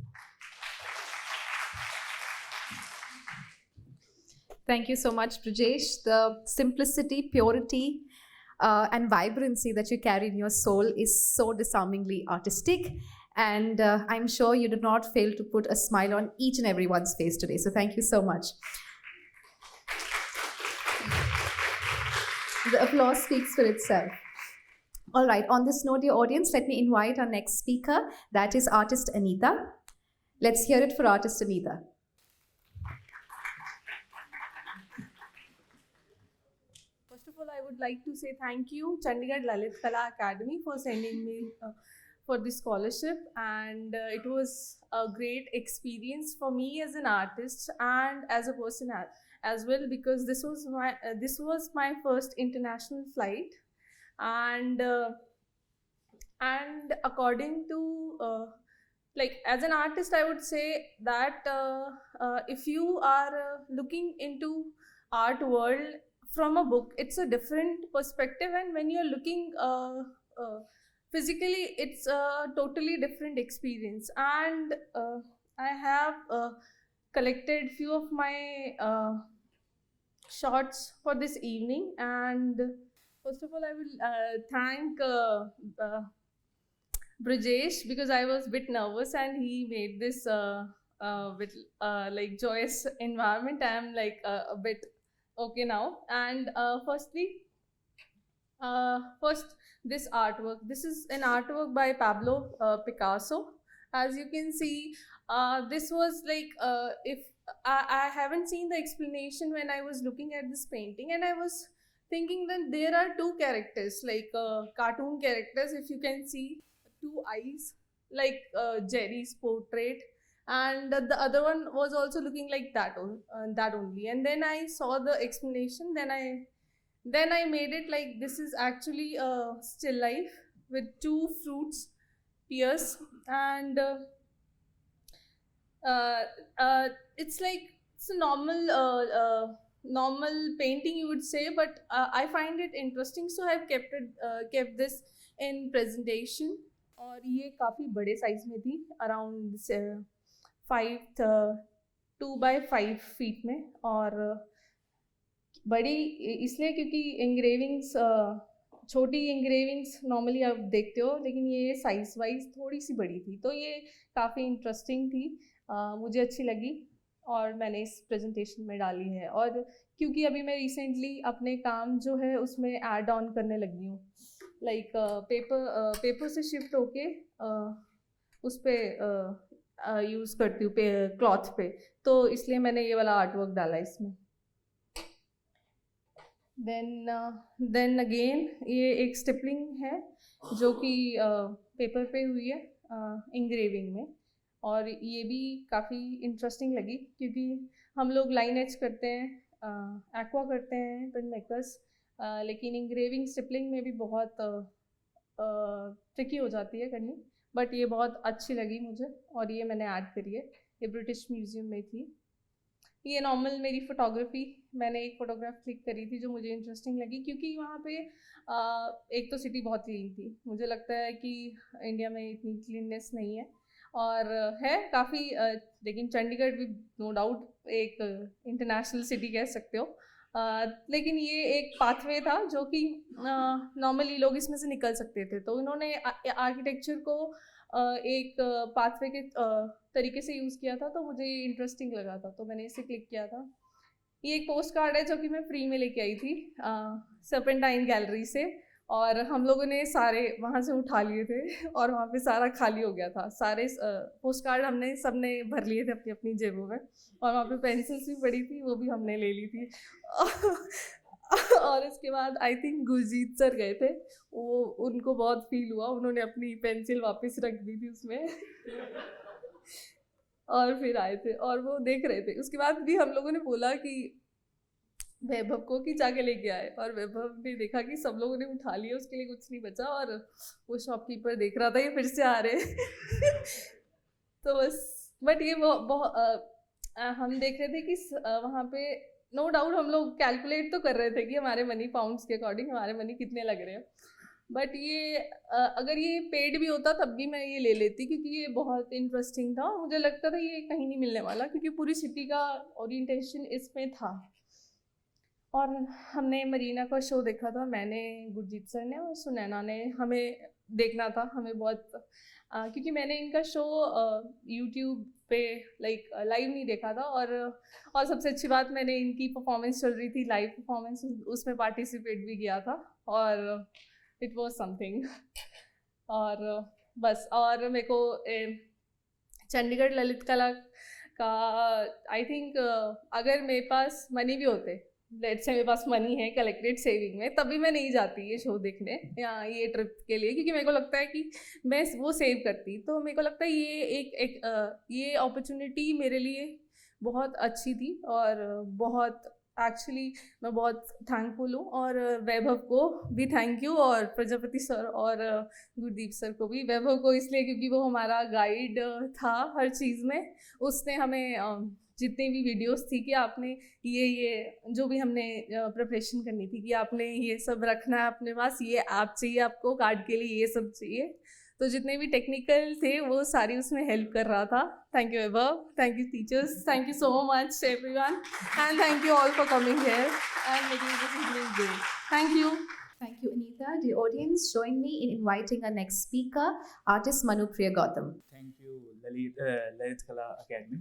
Thank you so much, Brajesh. The simplicity, purity, and vibrancy that you carry in your soul is so disarmingly artistic. And I'm sure you did not fail to put a smile on each and everyone's face today. So thank you so much. The applause speaks for itself. All right, on this note, dear audience, let me invite our next speaker. That is artist Anita. Let's hear it for artist Anita. I would like to say thank you Chandigarh Lalit Kala Academy for sending me for this scholarship, and it was a great experience for me as an artist and as a person as well, because this was my first international flight, and And according to like as an artist, I would say that if you are looking into art world from a book, it's a different perspective, and when you're looking physically, it's a totally different experience. And I have collected few of my shots for this evening. And first of all, I will thank Brajesh, because I was a bit nervous and he made this with like joyous environment. I'm like a bit okay now. And first, this artwork. This is an artwork by Pablo Picasso. As you can see, this was like if I haven't seen the explanation when I was looking at this painting, and I was thinking that there are two characters, like cartoon characters, if you can see, two eyes, like Jerry's portrait, and the other one was also looking like that only. And then I saw the explanation, then I made it like this is actually a still life with two fruits, pears, and it's like it's a normal painting, you would say, but I find it interesting, so I've kept this in presentation. और ये काफ़ी बड़े size में थी, around 2x5 feet में, और बड़ी इसलिए क्योंकि इंग्रेविंग्स छोटी इंग्रेविंग्स नॉर्मली आप देखते हो, लेकिन ये साइज वाइज थोड़ी सी बड़ी थी, तो ये काफ़ी इंटरेस्टिंग थी, मुझे अच्छी लगी और मैंने इस प्रेजेंटेशन में डाली है। और क्योंकि अभी मैं रिसेंटली अपने काम जो है उसमें ऐड ऑन करने लगी हूँ, लाइक पेपर से शिफ्ट होके उस पर यूज़ करती हूँ क्लॉथ पे, तो इसलिए मैंने ये वाला आर्टवर्क डाला इसमें। देन अगेन ये एक स्टिपलिंग है जो कि पेपर पे हुई है इंग्रेविंग में, और ये भी काफ़ी इंटरेस्टिंग लगी क्योंकि हम लोग लाइन एच करते हैं, एक्वा करते हैं प्रिंट मेकर्स, लेकिन इंग्रेविंग स्टिपलिंग में भी बहुत ट्रिकी हो जाती है करनी, बट ये बहुत अच्छी लगी मुझे और ये मैंने ऐड करी है। ये ब्रिटिश म्यूज़ियम में थी। ये नॉर्मल मेरी फ़ोटोग्राफी, मैंने एक फ़ोटोग्राफ क्लिक करी थी जो मुझे इंटरेस्टिंग लगी क्योंकि वहाँ पे एक तो सिटी बहुत क्लीन थी, मुझे लगता है कि इंडिया में इतनी क्लीननेस नहीं है, और है काफ़ी, लेकिन चंडीगढ़ भी नो डाउट एक इंटरनेशनल सिटी कह सकते हो, लेकिन ये एक पाथवे था जो कि नॉर्मली लोग इसमें से निकल सकते थे, तो इन्होंने आर्किटेक्चर को एक पाथवे के तरीके से यूज़ किया था, तो मुझे ये इंटरेस्टिंग लगा था, तो मैंने इसे क्लिक किया था। ये एक पोस्ट कार्ड है जो कि मैं फ्री में लेके आई थी सर्पेंटाइन गैलरी से, और हम लोगों ने सारे वहाँ से उठा लिए थे और वहाँ पे सारा खाली हो गया था, सारे पोस्ट कार्ड हमने सबने भर लिए थे अपनी अपनी जेबों में, और वहाँ पे पेंसिल्स भी पड़ी थी वो भी हमने ले ली थी और इसके बाद आई थिंक गुरजीत सर गए थे, वो उनको बहुत फील हुआ, उन्होंने अपनी पेंसिल वापस रख दी थी उसमें और फिर आए थे और वो देख रहे थे। उसके बाद भी हम लोगों ने बोला कि वैभव को कि जाके लेके आए, और वैभव ने देखा कि सब लोगों ने उठा लिया, उसके लिए कुछ नहीं बचा, और वो शॉपकीपर देख रहा था ये फिर से आ रहे तो बस, बट ये हम देख रहे थे कि वहाँ पे नो डाउट हम लोग कैलकुलेट तो कर रहे थे कि हमारे मनी पाउंड्स के अकॉर्डिंग हमारे मनी कितने लग रहे हैं, बट ये अगर ये पेड भी होता तब भी मैं ये ले लेती क्योंकि ये बहुत इंटरेस्टिंग था, मुझे लगता था ये कहीं नहीं मिलने वाला क्योंकि पूरी सिटी का ओरिएंटेशन इसमें था। और हमने मरीना का शो देखा था, मैंने, गुरजीत सर ने और सुनैना ने, हमें देखना था, हमें बहुत क्योंकि मैंने इनका शो यूट्यूब पे लाइक लाइव नहीं देखा था, और सबसे अच्छी बात मैंने इनकी परफॉर्मेंस चल रही थी, लाइव परफॉर्मेंस, उसमें पार्टिसिपेट भी किया था और इट वाज समथिंग। और बस, और मेरे को चंडीगढ़ ललित कला का आई थिंक अगर मेरे पास मनी भी होते, लेट्स से मेरे पास मनी है कलेक्टेड सेविंग में, तभी मैं नहीं जाती ये शो देखने या ये ट्रिप के लिए, क्योंकि मेरे को लगता है कि मैं वो सेव करती, तो मेरे को लगता है ये ये अपॉर्चुनिटी मेरे लिए बहुत अच्छी थी और बहुत एक्चुअली मैं बहुत थैंकफुल हूँ, और वैभव को भी थैंक यू, और प्रजापति सर और गुरदीप सर को भी। वैभव को इसलिए क्योंकि वो हमारा गाइड था हर चीज़ में। उसने हमें जितनी भी वीडियोस थी कि आपने ये जो भी हमने प्रिपरेशन करनी थी कि आपने ये सब रखना है अपने पास, ये ऐप चाहिए आपको कार्ड के लिए, ये सब चाहिए, तो जितने भी टेक्निकल थे वो सारी उसमें हेल्प कर रहा था। Thank you Vaibhav, thank you teachers, thank you so much everyone, and thank you all for coming here and making this evening good. Thank you. Thank you, Anita. Dear audience, join me in inviting our next speaker, artist Manupriya Gautam. Thank you Lalit कला academy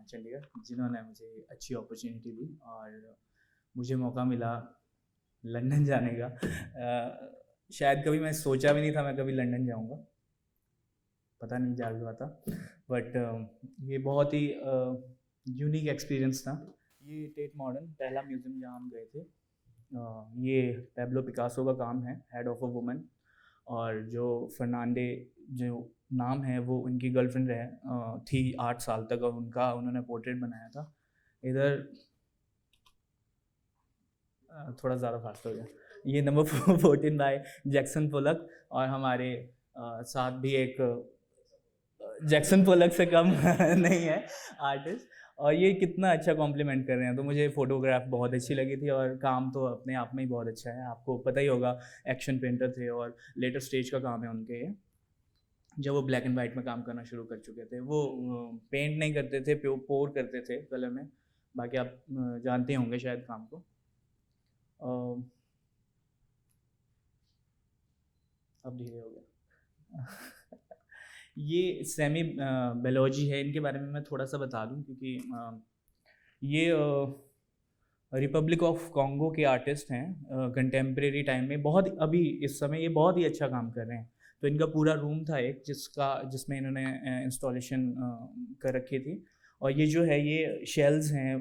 Chandigarh, जिन्होंने मुझे अच्छी opportunity दी और मुझे मौका मिला London जाने का। शायद कभी मैं सोचा भी नहीं था मैं कभी लंदन जाऊंगा, पता नहीं जा भी पाता, बट ये बहुत ही यूनिक एक्सपीरियंस था। ये टेट मॉडर्न पहला म्यूज़ियम जहाँ हम गए थे। ये पैब्लो पिकासो का काम है, हेड ऑफ अ वुमन, और जो फर्नांडे जो नाम है वो उनकी गर्लफ्रेंड थी 8 साल तक, और उन्होंने पोर्ट्रेट बनाया था। इधर थोड़ा ज़्यादा फास्ट हो गया। ये नंबर 14 बाय जैक्सन पोलक, और हमारे साथ भी एक जैक्सन पोलक से कम नहीं है आर्टिस्ट, और ये कितना अच्छा कॉम्प्लीमेंट कर रहे हैं। तो मुझे फ़ोटोग्राफ बहुत अच्छी लगी थी, और काम तो अपने आप में ही बहुत अच्छा है। आपको पता ही होगा एक्शन पेंटर थे और लेटर स्टेज का काम है उनके ये। जब वो ब्लैक एंड वाइट में काम करना शुरू कर चुके थे, वो पेंट नहीं करते थे, पोर करते थे कलर में। बाकी आप जानते होंगे शायद काम को। अब धीरे हो गया। ये सेमी बेलोजी है, इनके बारे में मैं थोड़ा सा बता दूं, क्योंकि ये रिपब्लिक ऑफ कॉन्गो के आर्टिस्ट हैं। कंटेम्प्रेरी टाइम में बहुत, अभी इस समय ये बहुत ही अच्छा काम कर रहे हैं। तो इनका पूरा रूम था एक जिसमें इन्होंने इंस्टॉलेशन कर रखी थी। और ये जो है ये शेल्स हैं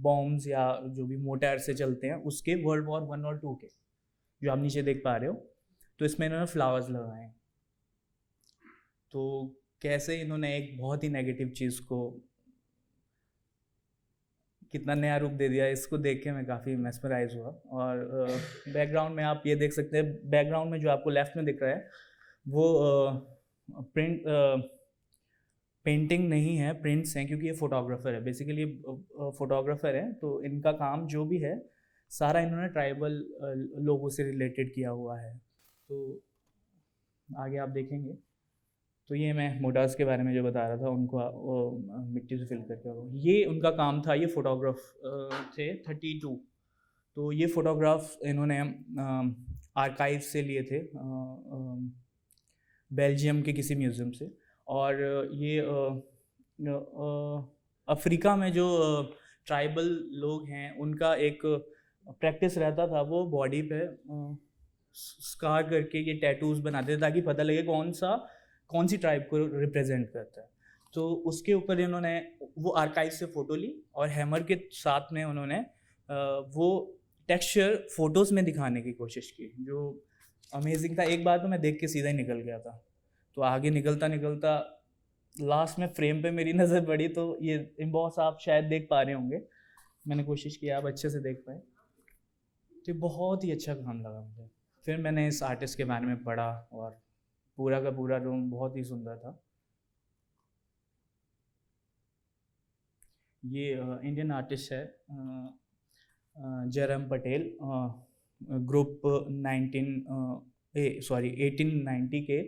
बॉम्ब्स या जो भी मोटार से चलते हैं उसके, वर्ल्ड वॉर 1 और 2 के, जो आप नीचे देख पा रहे हो। तो इसमें इन्होंने फ्लावर्स लगाए हैं। तो कैसे इन्होंने एक बहुत ही नेगेटिव चीज़ को कितना नया रूप दे दिया, इसको देख के मैं काफ़ी मेस्मराइज हुआ। और बैकग्राउंड में आप ये देख सकते हैं, बैकग्राउंड में जो आपको लेफ्ट में दिख रहा है वो पेंटिंग नहीं है, प्रिंट्स हैं, क्योंकि ये फोटोग्राफर है, बेसिकली फोटोग्राफर है। तो इनका काम जो भी है सारा इन्होंने ट्राइबल लोगों से रिलेटेड किया हुआ है। तो आगे आप देखेंगे। तो ये मैं मोटार्स के बारे में जो बता रहा था, उनको मिट्टी से फिल करके, ये उनका काम था। ये फ़ोटोग्राफ थे 32। तो ये फ़ोटोग्राफ इन्होंने आर्काइव से लिए थे, बेल्जियम के किसी म्यूज़ियम से। और ये अफ्रीका में जो ट्राइबल लोग हैं उनका एक प्रैक्टिस रहता था, वो बॉडी पे स्कार करके ये टैटूज़ बनाते थे ताकि पता लगे कौन सी ट्राइब को रिप्रेजेंट करता है। तो उसके ऊपर इन्होंने वो आर्काइव से फ़ोटो ली और हैमर के साथ में उन्होंने वो टेक्सचर फ़ोटोज़ में दिखाने की कोशिश की, जो अमेजिंग था। एक बार तो मैं देख के सीधा ही निकल गया था। तो आगे निकलता लास्ट में फ्रेम पे मेरी नज़र पड़ी, तो ये इम्बॉस आप शायद देख पा रहे होंगे, मैंने कोशिश किया आप अच्छे से देख पाए। तो बहुत ही अच्छा काम लगा मुझे। फिर मैंने इस आर्टिस्ट के बारे में पढ़ा और पूरा का पूरा रूम बहुत ही सुंदर था। ये इंडियन आर्टिस्ट है जयराम पटेल, ग्रुप 1890 के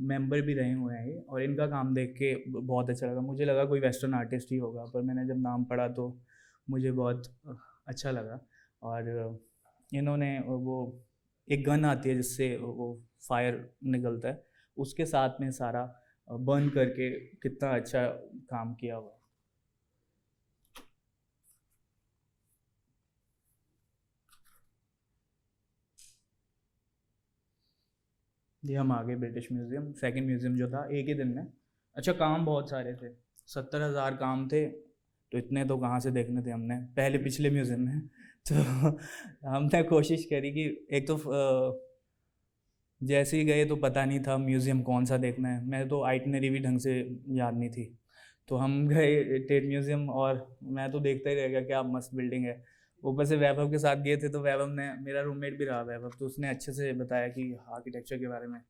मेंबर भी रहे हुए हैं ये। और इनका काम देख के बहुत अच्छा लगा। मुझे लगा कोई वेस्टर्न आर्टिस्ट ही होगा, पर मैंने जब नाम पढ़ा तो मुझे बहुत अच्छा लगा। और इन्होंने वो एक गन आती है जिससे वो फायर निकलता है, उसके साथ में सारा बर्न करके कितना अच्छा काम किया हुआ। ये हम आगे ब्रिटिश म्यूज़ियम, सेकंड म्यूज़ियम जो था एक ही दिन में। अच्छा, काम बहुत सारे थे, 70,000 काम थे, तो इतने तो कहाँ से देखने थे हमने पहले पिछले म्यूज़ियम में। तो हमने कोशिश करी कि एक तो जैसे ही गए तो पता नहीं था म्यूज़ियम कौन सा देखना है, मैं तो आइटनरी भी ढंग से याद नहीं थी। तो हम गए टेट म्यूज़ियम और मैं तो देखता ही रह गया, क्या मस्त बिल्डिंग है। ऊपर से वैभव के साथ गए थे, तो वैभव ने, मेरा रूममेट भी रहा वैभव, तो उसने अच्छे से बताया कि आर्किटेक्चर के बारे में।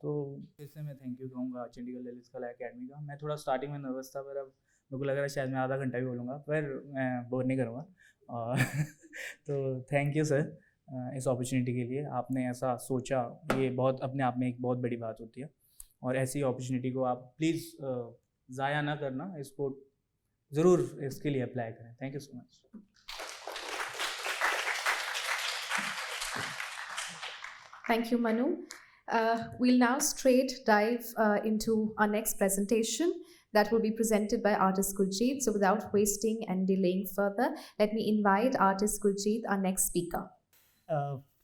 तो इससे मैं थैंक यू कहूँगा चंडीगढ़ ललित कला अकेडमी का। मैं थोड़ा स्टार्टिंग में नर्वस था, पर अब मेरे को लग रहा है शायद मैं आधा घंटा भी बोलूँगा, पर मैं बोर नहीं करूँगा। और तो थैंक यू सर इस अपॉर्चुनिटी के लिए। आपने ऐसा सोचा, ये बहुत अपने आप में एक बहुत बड़ी बात होती है, और ऐसी अपॉर्चुनिटी को आप प्लीज़ ज़ाया ना करना, इसको ज़रूर इसके लिए अप्लाई करें। Thank you so much. Thank you, Manu. We'll now straight dive into our next presentation that will be presented by artist Gurjeet. So without wasting and delaying further, let me invite artist Gurjeet, our next speaker.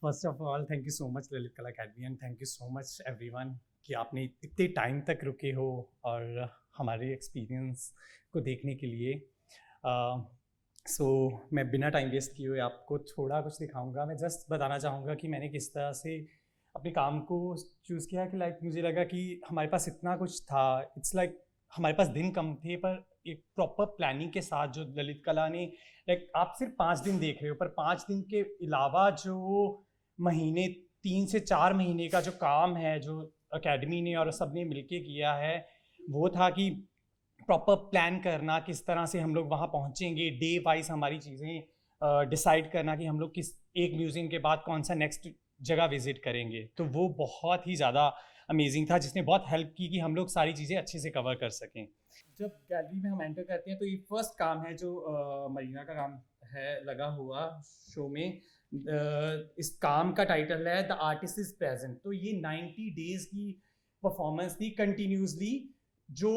First of all, thank you so much Lalit Kala Academy, and thank you so much everyone कि आपने इतने time तक रुके हो और हमारे experience को देखने के लिए। सो मैं बिना टाइम वेस्ट किए हुए आपको थोड़ा कुछ दिखाऊंगा। मैं जस्ट बताना चाहूँगा कि मैंने किस तरह से अपने काम को चूज़ किया कि लाइक मुझे लगा कि हमारे पास इतना कुछ था, इट्स लाइक हमारे पास दिन कम थे, पर एक प्रॉपर प्लानिंग के साथ जो ललित कला ने, लाइक आप सिर्फ 5 दिन देख रहे हो, पर 5 दिन के अलावा जो महीने 3 से 4 महीने का जो काम है जो एकेडमी ने और सब ने मिलके किया है, वो था कि प्रॉपर प्लान करना, किस तरह से हम लोग वहाँ पहुँचेंगे, डे वाइज हमारी चीज़ें डिसाइड करना कि हम लोग किस एक म्यूज़ियम के बाद कौन सा नेक्स्ट जगह विज़िट करेंगे। तो वो बहुत ही ज़्यादा अमेजिंग था, जिसने बहुत हेल्प की कि हम लोग सारी चीज़ें अच्छे से कवर कर सकें। जब गैलरी में हम एंटर करते हैं तो ये फर्स्ट काम है जो मरीना का काम है लगा हुआ शो में। इस काम का टाइटल है द आर्टिस्ट इज़ प्रेजेंट। तो ये 90 डेज़ की परफॉर्मेंस थी कंटिन्यूसली, जो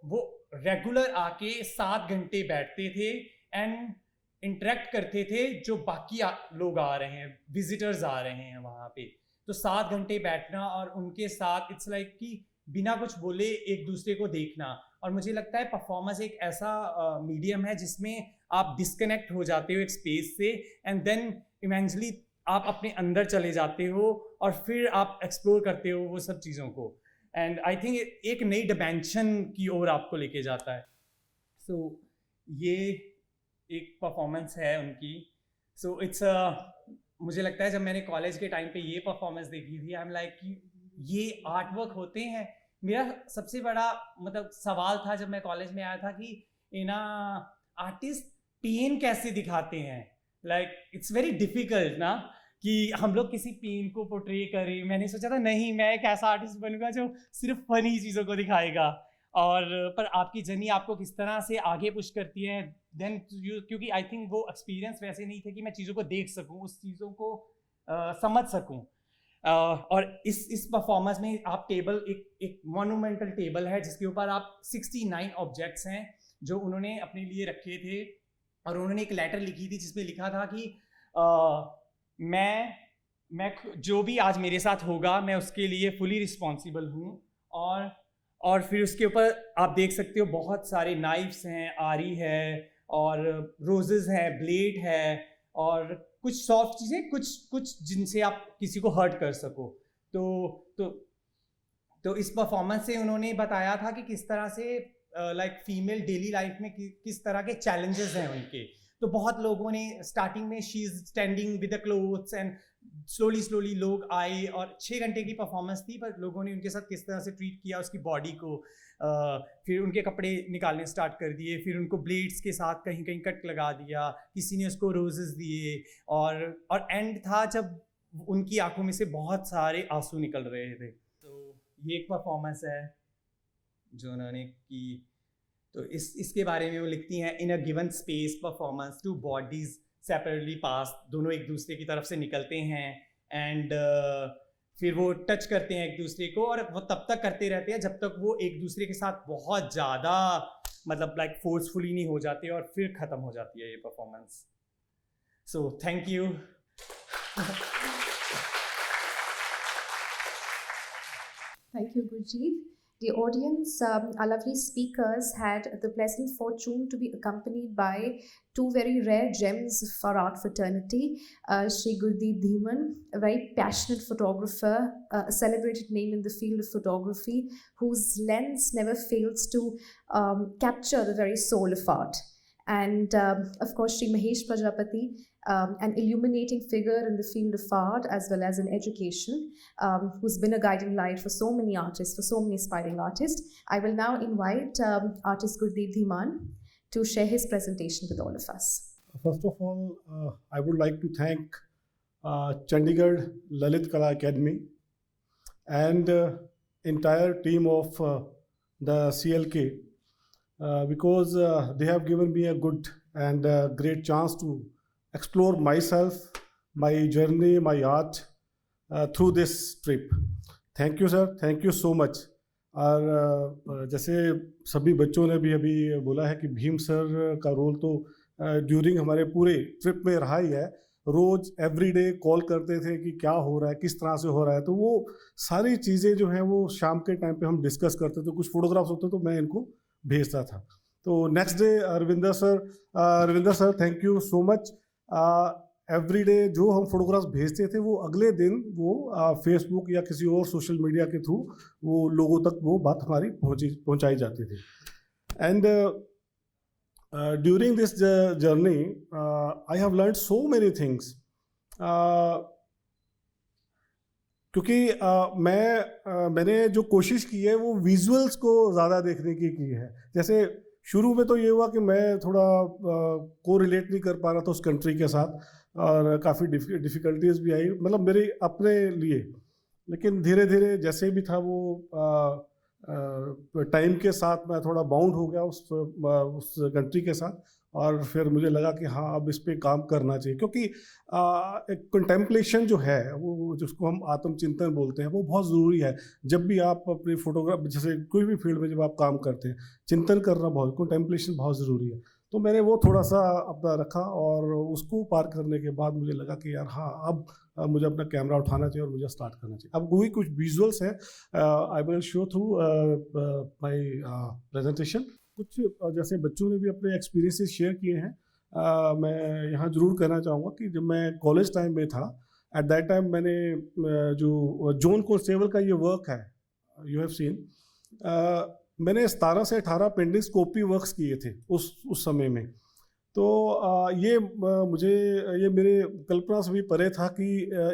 वो रेगुलर आके 7 घंटे बैठते थे एंड इंटरेक्ट करते थे जो बाकी लोग आ रहे हैं, विजिटर्स आ रहे हैं वहाँ पे। तो 7 घंटे बैठना और उनके साथ इट्स लाइक कि बिना कुछ बोले एक दूसरे को देखना। और मुझे लगता है परफॉर्मेंस एक ऐसा मीडियम है जिसमें आप डिस्कनेक्ट हो जाते हो एक स्पेस से, एंड देन इवेंचुअली आप अपने अंदर चले जाते हो और फिर आप एक्सप्लोर करते हो वो सब चीज़ों को, एंड आई थिंक एक नई डिमेंशन की ओर आपको लेके जाता है। सो ये एक परफॉर्मेंस है उनकी। सो इट्स मुझे लगता है जब मैंने कॉलेज के टाइम पे ये परफॉर्मेंस देखी थी, आई एम लाइक कि ये आर्ट वर्क होते हैं। मेरा सबसे बड़ा मतलब सवाल था जब मैं कॉलेज में आया था कि ना आर्टिस्ट पेन कैसे दिखाते हैं। लाइक इट्स वेरी डिफ़िकल्ट ना कि हम लोग किसी पेन को पोर्ट्रे करें। मैंने सोचा था नहीं, मैं एक ऐसा आर्टिस्ट बनूंगा जो सिर्फ फनी चीज़ों को दिखाएगा, और पर आपकी जर्नी आपको किस तरह से आगे पुश करती है देन क्योंकि आई थिंक वो एक्सपीरियंस वैसे नहीं थे कि मैं चीज़ों को देख सकूं, उस चीज़ों को समझ सकूं। और इस परफॉर्मेंस में आप टेबल एक मोनूमेंटल टेबल है जिसके ऊपर आप 69 ऑब्जेक्ट्स हैं जो उन्होंने अपने लिए रखे थे, और उन्होंने एक लेटर लिखी थी जिसमें लिखा था कि मैं जो भी आज मेरे साथ होगा मैं उसके लिए फुली रिस्पॉन्सिबल हूँ। और फिर उसके ऊपर आप देख सकते हो बहुत सारे नाइफ्स हैं, आरी है और रोजेज़ हैं, ब्लेड है और कुछ सॉफ्ट चीज़ें, कुछ जिनसे आप किसी को हर्ट कर सको। तो इस परफॉर्मेंस से उन्होंने बताया था कि किस तरह से लाइक फीमेल डेली लाइफ में किस तरह के चैलेंजेस हैं उनके। तो बहुत लोगों ने स्टार्टिंग में she is standing with the clothes and slowly लोग आए, और 6 घंटे की परफॉर्मेंस थी, पर लोगों ने उनके साथ किस तरह से ट्रीट किया उसकी बॉडी को। फिर उनके कपड़े निकालने स्टार्ट कर दिए, फिर उनको ब्लेड्स के साथ कहीं कहीं कट लगा दिया, किसी ने उसको रोजेस दिए, और एंड था जब उनकी आंखों में से बहुत सारे आंसू निकल रहे थे। तो ये एक परफॉर्मेंस है जो उन्होंने की। तो इसके बारे में वो लिखती हैं, in a given space performance to bodies separately pass, दोनों एक दूसरे की तरफ से निकलते हैं एंड फिर वो टच करते हैं एक दूसरे को, और वो तब तक करते रहते हैं जब तक वो एक दूसरे के साथ बहुत ज़्यादा मतलब लाइक फोर्सफुली नहीं हो जाते, और फिर ख़त्म हो जाती है ये performance. So thank you. Thank you, Gurjeet. The audience, our lovely speakers, had the pleasant fortune to be accompanied by 2 very rare gems of our art fraternity. Shri Gurdeep Dhiman, a very passionate photographer, a celebrated name in the field of photography, whose lens never fails to capture the very soul of art. And of course, Sri Mahesh Prajapati, an illuminating figure in the field of art as well as in education, who's been a guiding light for so many artists, for so many aspiring artists. I will now invite artist Gurdeep Dhiman to share his presentation with all of us. First of all, I would like to thank Chandigarh Lalit Kala Academy and entire team of the CLK because they have given me a good and great chance to explore myself, my journey, my art through this trip. Thank you sir, thank you so much. और जैसे सभी बच्चों ने भी अभी बोला है कि भीम सर का रोल तो ड्यूरिंग हमारे पूरे ट्रिप में रहा ही है। रोज़ एवरीडे कॉल करते थे कि क्या हो रहा है, किस तरह से हो रहा है, तो वो सारी चीज़ें जो हैं वो शाम के टाइम पे हम डिस्कस करते थे। कुछ फोटोग्राफ्स होते तो मैं इनको भेजता था। तो next day Ravinder sir thank you so much. Every day जो हम फोटोग्राफ्स भेजते थे वो अगले दिन वो फेसबुक या किसी और सोशल मीडिया के थ्रू वो लोगों तक वो बात हमारी पहुंचाई जाती थी। And during this journey I have learn so many things क्योंकि मैंने जो कोशिश की है वो विजुअल्स को ज़्यादा देखने की है। जैसे शुरू में तो ये हुआ कि मैं थोड़ा को रिलेट नहीं कर पा रहा था उस कंट्री के साथ और काफ़ी डिफ़िकल्टीज भी आई, मतलब मेरे अपने लिए। लेकिन धीरे धीरे जैसे भी था वो टाइम के साथ मैं थोड़ा बाउंड हो गया उस कंट्री के साथ और फिर मुझे लगा कि हाँ अब इस पे काम करना चाहिए क्योंकि एक कंटेम्पलेशन जो है वो जिसको हम आत्मचिंतन बोलते हैं वो बहुत ज़रूरी है। जब भी आप अपनी फोटोग्राफ जैसे कोई भी फील्ड में जब आप काम करते हैं चिंतन करना बहुत, कंटेम्पलेशन बहुत ज़रूरी है। तो मैंने वो थोड़ा सा अपना रखा और उसको पार करने के बाद मुझे लगा कि यार हाँ अब मुझे अपना कैमरा उठाना चाहिए और मुझे स्टार्ट करना चाहिए। अब वही कुछ विजुअल्स हैं, I will show through my presentation. कुछ जैसे बच्चों ने भी अपने एक्सपीरियंसेस शेयर किए हैं, मैं यहाँ ज़रूर कहना चाहूँगा कि जब मैं कॉलेज टाइम में था एट दैट टाइम मैंने जो जोन कॉन्स्टेबल का ये वर्क है यू हैव सीन, मैंने 17 से 18 पेंटिंग्स कॉपी वर्क्स किए थे उस समय में। तो ये मुझे ये मेरे कल्पना से भी परे था कि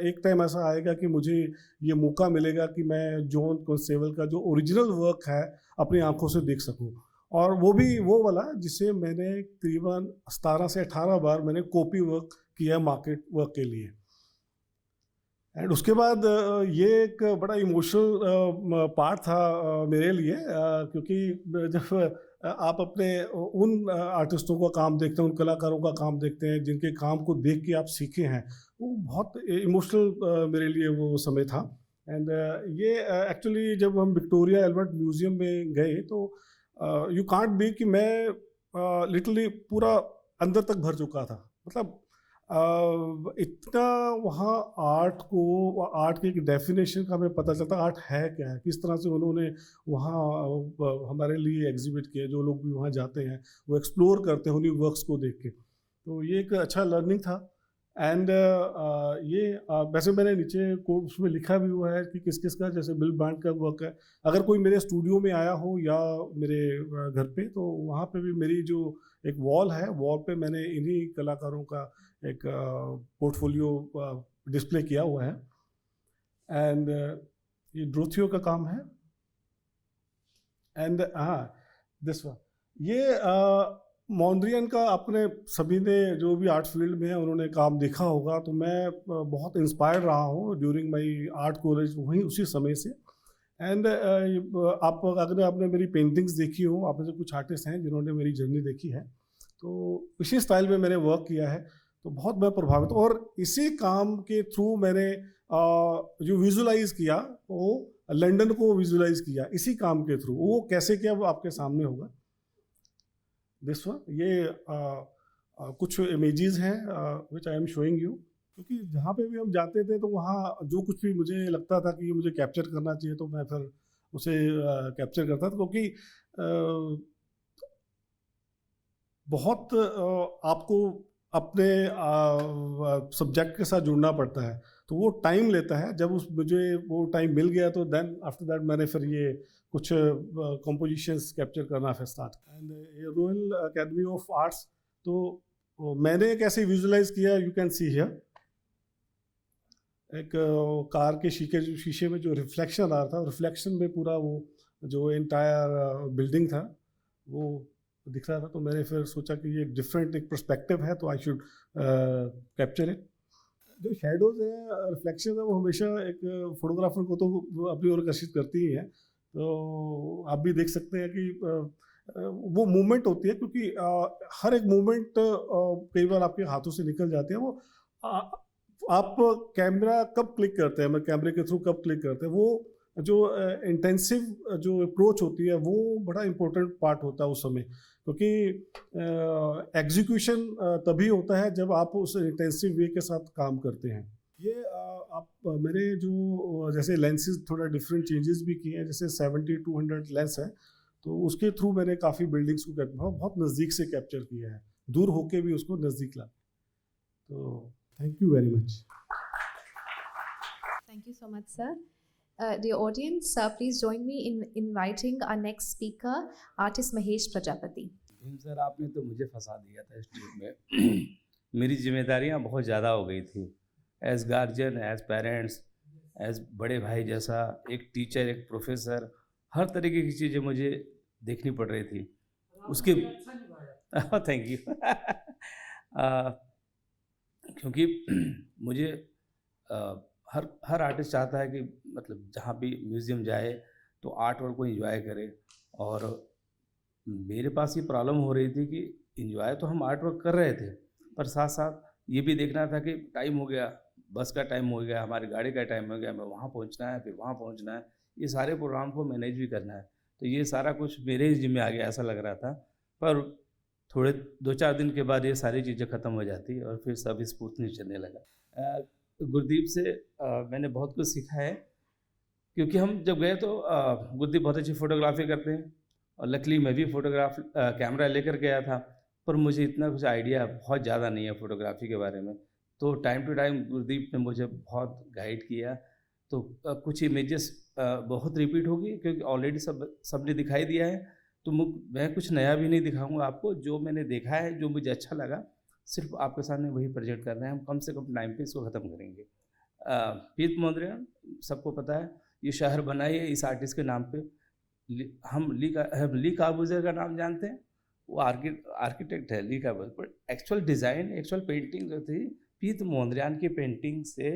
एक टाइम ऐसा आएगा कि मुझे ये मौका मिलेगा कि मैं जोन कॉन्स्टेबल का जो ओरिजिनल वर्क है अपनी आंखों से देख सकूं, और वो भी वो वाला जिसे मैंने तकरीबन 17 से 18 बार मैंने कॉपी वर्क किया मार्केट वर्क के लिए। एंड उसके बाद ये एक बड़ा इमोशनल पार्ट था मेरे लिए क्योंकि जब आप अपने उन आर्टिस्टों का काम देखते हैं, उन कलाकारों का काम देखते हैं जिनके काम को देख के आप सीखे हैं, वो बहुत इमोशनल मेरे लिए वो समय था। एंड ये एक्चुअली जब हम विक्टोरिया एल्बर्ट म्यूज़ियम में गए तो यू कांट बी कि मैं लिटरली पूरा अंदर तक भर चुका था। मतलब इतना वहाँ आर्ट की एक डेफिनेशन का हमें पता चलता आर्ट है क्या है, किस तरह से उन्होंने वहाँ हमारे लिए एग्जिबिट किया। जो लोग भी वहाँ जाते हैं वो एक्सप्लोर करते हैं उन्हीं वर्क्स को देख के, तो ये एक अच्छा लर्निंग था। एंड ये वैसे मैंने नीचे उसमें लिखा भी हुआ है कि किस किस का, जैसे बिल बैंड का वर्क है। अगर कोई मेरे स्टूडियो में आया हो या मेरे घर पे तो वहाँ पे भी मेरी जो एक वॉल है, वॉल पे मैंने इन्हीं कलाकारों का एक पोर्टफोलियो डिस्प्ले किया हुआ है। एंड ये ड्रोथियो का काम है। एंड हाँ दिस वन, ये मोंड्रियन का आपने सभी ने जो भी आर्ट फील्ड में है उन्होंने काम देखा होगा। तो मैं बहुत इंस्पायर रहा हूँ ड्यूरिंग माई आर्ट कॉलेज वहीं उसी समय से। एंड आप अगर आपने मेरी पेंटिंग्स देखी हो, आप में से कुछ आर्टिस्ट हैं जिन्होंने मेरी जर्नी देखी है, तो इसी स्टाइल में मैंने वर्क किया है। तो बहुत मैं प्रभावित, और इसी काम के थ्रू मैंने जो विजुलाइज किया वो लंदन को विजुलाइज किया इसी काम के थ्रू। वो कैसे किया वो आपके सामने होगा। दिस वन, ये कुछ इमेजेस हैं विच आई एम शोइंग यू, क्योंकि जहाँ पे भी हम जाते थे तो वहाँ जो कुछ भी मुझे लगता था कि ये मुझे कैप्चर करना चाहिए तो मैं फिर उसे कैप्चर करता था। क्योंकि बहुत आपको अपने सब्जेक्ट के साथ जुड़ना पड़ता है, तो वो टाइम लेता है। जब मुझे वो टाइम मिल गया तो देन आफ्टर दैट मैंने फिर ये कुछ कंपोजिशंस कैप्चर करना फिर स्टार्ट किया। And royal academy of arts तो मैंने एक ऐसे विजुलाइज किया, यू कैन सी हियर, एक कार के शीशे में जो रिफ्लेक्शन आ रहा था, रिफ्लेक्शन में पूरा वो जो एंटायर बिल्डिंग था वो दिख रहा था। तो मैंने फिर सोचा कि ये डिफरेंट एक पर्सपेक्टिव है, तो आई शुड कैप्चर इट। जो शेडोज है, रिफ्लेक्शन है, वो हमेशा एक फोटोग्राफर को तो अपनी ओर आकर्षित करती ही है। तो आप भी देख सकते हैं कि वो मूवमेंट होती है, क्योंकि हर एक मूवमेंट कई बार आपके हाथों से निकल जाते हैं। वो आप कैमरा कब क्लिक करते हैं, मैं कैमरे के थ्रू कब क्लिक करते हैं, वो जो इंटेंसिव जो अप्रोच होती है वो बड़ा इंपॉर्टेंट पार्ट होता है उस समय, क्योंकि एग्जीक्यूशन तभी होता है जब आप उस इंटेंसिव वे के साथ काम करते हैं। ये आप मेरे जो जैसे लेंसेज थोड़ा डिफरेंट चेंजेस भी किए हैं, जैसे 70-200 लेंस है, तो उसके थ्रू मैंने काफ़ी बिल्डिंग्स को बहुत नज़दीक से कैप्चर किया है, दूर होके भी उसको नज़दीक ला। तो thank you very much. Thank you so much, sir. Dear audience, please join me in inviting our next speaker, artist Mahesh Prajapati. Bhim sir, आपने तो मुझे फंसा दिया था इस ट्रिप में। मेरी जिम्मेदारियां बहुत ज़्यादा हो गई थी, as guardian, as parents, as बड़े भाई जैसा, एक टीचर, एक प्रोफेसर, हर तरीके की चीज़ें मुझे देखनी पड़ रही थी। उसके थैंक यू। क्योंकि मुझे हर आर्टिस्ट चाहता है कि मतलब जहाँ भी म्यूज़ियम जाए तो आर्ट वर्क को एंजॉय करे, और मेरे पास ये प्रॉब्लम हो रही थी कि एंजॉय तो हम आर्ट वर्क कर रहे थे, पर साथ साथ ये भी देखना था कि टाइम हो गया, बस का टाइम हो गया, हमारी गाड़ी का टाइम हो गया, मैं वहाँ पहुँचना है, फिर वहाँ पहुँचना है, ये सारे प्रोग्राम को मैनेज भी करना है। तो ये सारा कुछ मेरे ही जिम्मे आ गया ऐसा लग रहा था। पर थोड़े 2-4 दिन के बाद ये सारी चीज़ें ख़त्म हो जाती और फिर सब स्मूथली चलने लगा। गुरदीप से मैंने बहुत कुछ सीखा है, क्योंकि हम जब गए तो गुरदीप बहुत अच्छी फ़ोटोग्राफी करते हैं, और लकीली मैं भी कैमरा लेकर गया था, पर मुझे इतना कुछ आइडिया बहुत ज़्यादा नहीं है फ़ोटोग्राफी के बारे में। तो टाइम टू टाइम गुरदीप ने मुझे बहुत गाइड किया। तो कुछ इमेजेस बहुत रिपीट होगी, क्योंकि ऑलरेडी सबने दिखाई दिया है, तो मैं कुछ नया भी नहीं दिखाऊंगा आपको। जो मैंने देखा है, जो मुझे अच्छा लगा, सिर्फ आपके सामने वही प्रेजेंट कर रहे हैं। हम कम से कम टाइम पे इसको ख़त्म करेंगे। पीत मोन्द्रियान, सबको पता है, ये शहर बना है इस आर्टिस्ट के नाम पे। हम ली कार्बूज़ियर का नाम जानते हैं, वो आर्किटेक्ट है ली कार्बूज़ियर, पर एक्चुअल डिज़ाइन, एक्चुअल पेंटिंग जो थी पीत मोन्द्रियान की पेंटिंग से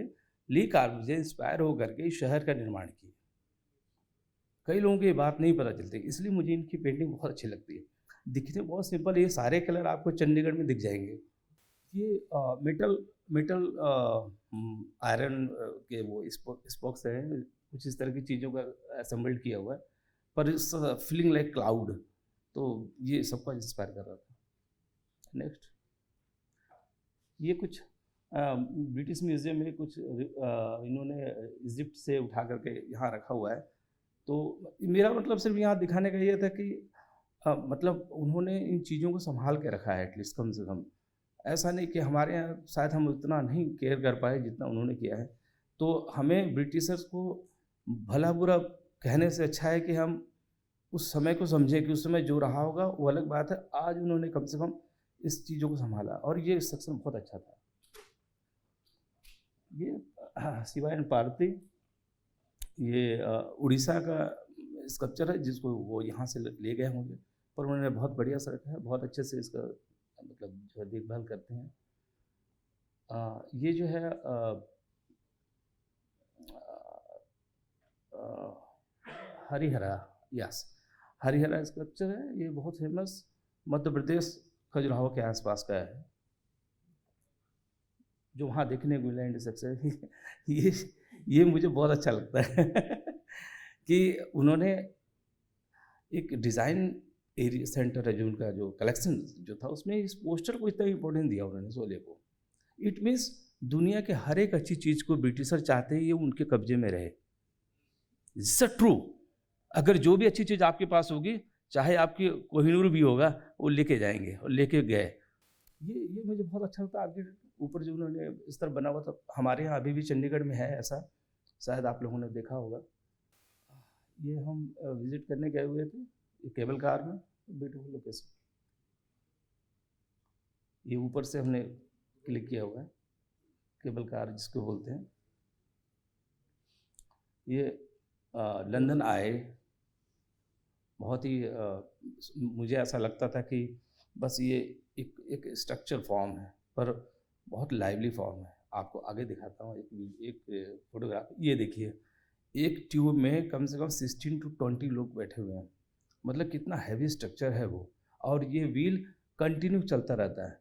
ली कार्बूज़ियर इंस्पायर होकर के इस शहर का निर्माण किया। कई लोगों को ये बात नहीं पता चलती, इसलिए मुझे इनकी पेंटिंग बहुत अच्छी लगती है। दिखने बहुत सिंपल, ये सारे कलर आपको चंडीगढ़ में दिख जाएंगे। ये मेटल आयरन के वो स्पोक्स हैं, कुछ इस तरह की चीज़ों का असेंबल्ड किया हुआ है, पर इस फीलिंग लाइक क्लाउड, तो ये सबको इंस्पायर कर रहा था। नेक्स्ट, ये कुछ ब्रिटिश म्यूज़ियम में कुछ इन्होंने इजिप्ट से उठा करके यहाँ रखा हुआ है। तो मेरा मतलब सिर्फ यहाँ दिखाने का ये था कि मतलब उन्होंने इन चीज़ों को संभाल के रखा है, एटलीस्ट कम से कम। ऐसा नहीं कि हमारे यहाँ शायद हम उतना नहीं केयर कर पाए जितना उन्होंने किया है। तो हमें ब्रिटिशर्स को भला बुरा कहने से अच्छा है कि हम उस समय को समझें कि उस समय जो रहा होगा वो अलग बात है। आज उन्होंने कम से कम इस चीज़ों को संभाला, और ये सेक्शन बहुत अच्छा था। ये शिवा एंड पार्वती, ये उड़ीसा का स्कल्पचर है, जिसको वो यहाँ से ले गए होंगे, पर उन्होंने बहुत बढ़िया से रखा है, बहुत अच्छे से इसका मतलब जो है देखभाल करते हैं। ये जो है हरिहरा, यस, हरिहरा स्कल्पचर है। ये बहुत फेमस मध्य प्रदेश खजुराहो के आसपास का है, जो वहाँ देखने को मिला इंटरसेक्शन। ये मुझे बहुत अच्छा लगता है कि उन्होंने एक डिज़ाइन एरिया सेंटर है जो उनका जो कलेक्शन जो था, उसमें इस पोस्टर को इतना इम्पोर्टेंस दिया उन्होंने, शोले को। इट मीन्स दुनिया के हर एक अच्छी चीज़ को ब्रिटिशर चाहते हैं ये उनके कब्जे में रहे। It's true. अगर जो भी अच्छी चीज़ आपके पास होगी, चाहे आपकी कोहिनूर भी होगा, वो लेके जाएंगे, और लेके गए। ये मुझे बहुत अच्छा लगता है। आगे ऊपर जो उन्होंने इस तरह बना हुआ था, हमारे यहाँ अभी भी चंडीगढ़ में है ऐसा, शायद आप लोगों ने देखा होगा। ये हम विजिट करने गए हुए थे केबल कार में, ब्यूटीफुल लोकेशन। ये ऊपर से हमने क्लिक किया हुआ है, केबल कार जिसको बोलते हैं। ये लंदन आए, बहुत ही मुझे ऐसा लगता था कि बस ये एक स्ट्रक्चर फॉर्म है, पर बहुत लाइवली फॉर्म है। आपको आगे दिखाता हूँ एक फोटोग्राफ। ये देखिए, एक ट्यूब में कम से कम 16 to 20 लोग बैठे हुए हैं, मतलब कितना हैवी स्ट्रक्चर है वो। और ये व्हील कंटिन्यू चलता रहता है,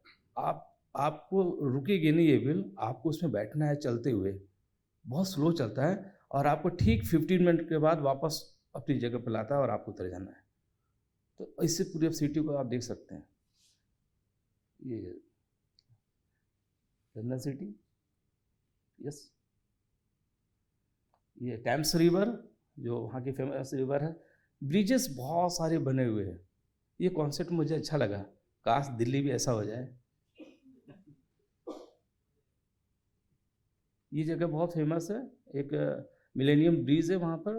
आपको रुकेगी नहीं ये व्हील, आपको उसमें बैठना है चलते हुए। बहुत स्लो चलता है और आपको ठीक 15 मिनट के बाद वापस अपनी जगह पर लाता है और आपको उतर जाना है। तो इससे पूरी सिटी को आप देख सकते हैं। ये लंदन सिटी, यस। ये टेम्स रिवर जो वहाँ की फेमस रिवर है। ब्रिजेस बहुत सारे बने हुए हैं। ये कॉन्सेप्ट मुझे अच्छा लगा, काश दिल्ली भी ऐसा हो जाए। ये जगह बहुत फेमस है, एक मिलेनियम ब्रिज है, वहाँ पर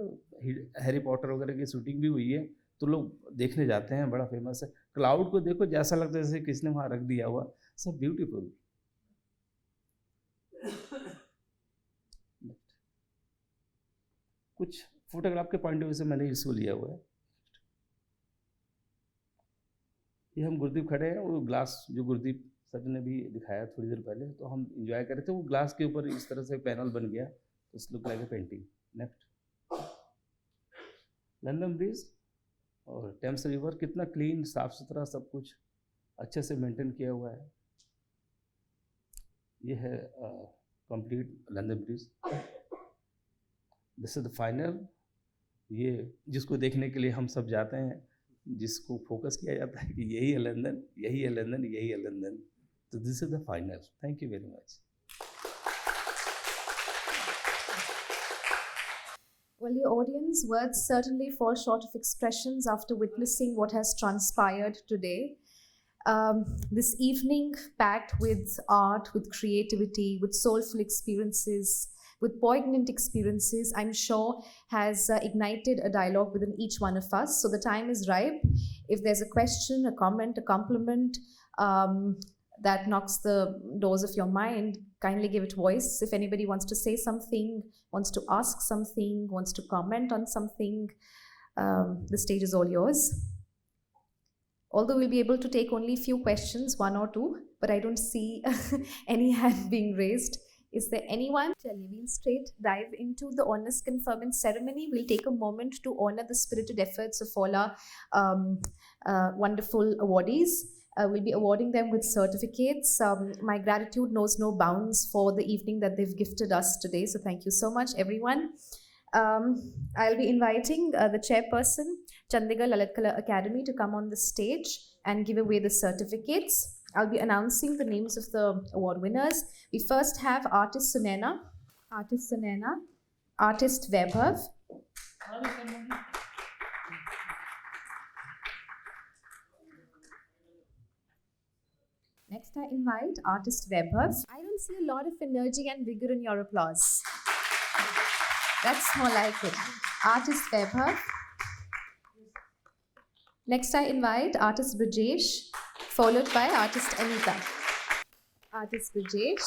हैरी पॉटर वगैरह की शूटिंग भी हुई है, तो लोग देखने जाते हैं, बड़ा फेमस है। क्लाउड को देखो, जैसा लगता है जैसे किसने वहाँ रख दिया हुआ, सब ब्यूटीफुल। कुछ फोटोग्राफ के पॉइंट ऑफ व्यू से मैंने इसको लिया हुआ है। ये हम गुरदीप खड़े हैं, वो ग्लास जो गुरदीप सर ने भी दिखाया थोड़ी देर पहले, तो हम इंजॉय कर रहे थे। वो ग्लास के ऊपर इस तरह से पैनल बन गया, तो look like a painting. Next, London bridge और टेम्स रिवर, कितना क्लीन, साफ सुथरा, सब कुछ अच्छे से मेंटेन किया हुआ है। ये है complete London bridge. This is the final. ये जिसको देखने के लिए हम सब जाते हैं, जिसको फोकस किया जाता है कि यही है लंदन, यही है लंदन, यही है लंदन। तो this is the final. Thank you very much. Well, the audience, words certainly fall short of expressions after witnessing what has transpired today. This evening, packed with art, with creativity, with soulful experiences, with poignant experiences, I'm sure has ignited a dialogue within each one of us. So the time is ripe. If there's a question, a comment, a compliment that knocks the doors of your mind, kindly give it voice. If anybody wants to say something, wants to ask something, wants to comment on something, the stage is all yours. Although we'll be able to take only few questions, 1 or 2, but I don't see any hand being raised. Is there anyone? We'll straight dive into the honors conferment ceremony. We'll take a moment to honor the spirited efforts of all our wonderful awardees. We'll be awarding them with certificates. My gratitude knows no bounds for the evening that they've gifted us today. So thank you so much, everyone. I'll be inviting the chairperson, Chandigarh Lalit Kala Academy, to come on the stage and give away the certificates. I'll be announcing the names of the award winners. We first have artist Sunena, artist Vaibhav, next I invite artist Vaibhav. I don't see a lot of energy and vigor in your applause. That's more like it. Artist Vaibhav. Next I invite artist Brijesh, followed by artist Anita. Artist Brijesh.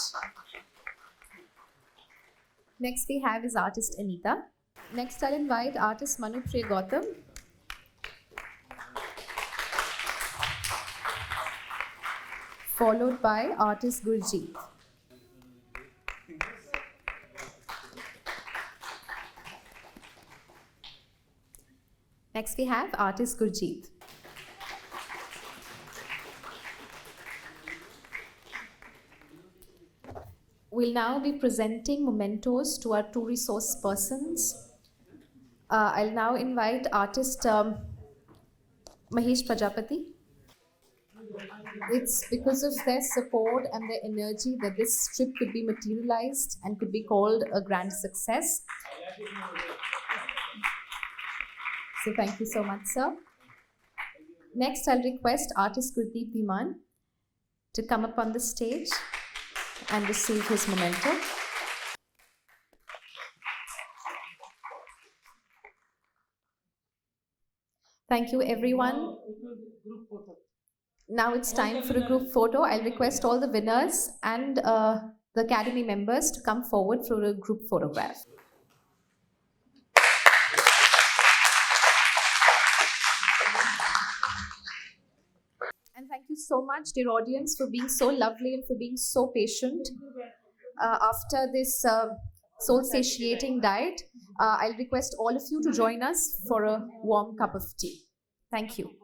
Next we have is artist Anita. Next I'll invite artist Manupriya Gautam. Followed by artist Gurjeet. Next we have artist Gurjeet. We'll now be presenting mementos to our two resource persons. I'll now invite artist Mahesh Prajapati. It's because of their support and their energy that this trip could be materialized and could be called a grand success. So thank you so much, sir. Next, I'll request artist Gurdeep Dhiman to come up on the stage and receive his memento. Thank you, everyone. Now it's time for a group photo. I'll request all the winners and the academy members to come forward for a group photograph. And thank you so much, dear audience, for being so lovely and for being so patient. After this soul-satiating diet, I'll request all of you to join us for a warm cup of tea. Thank you.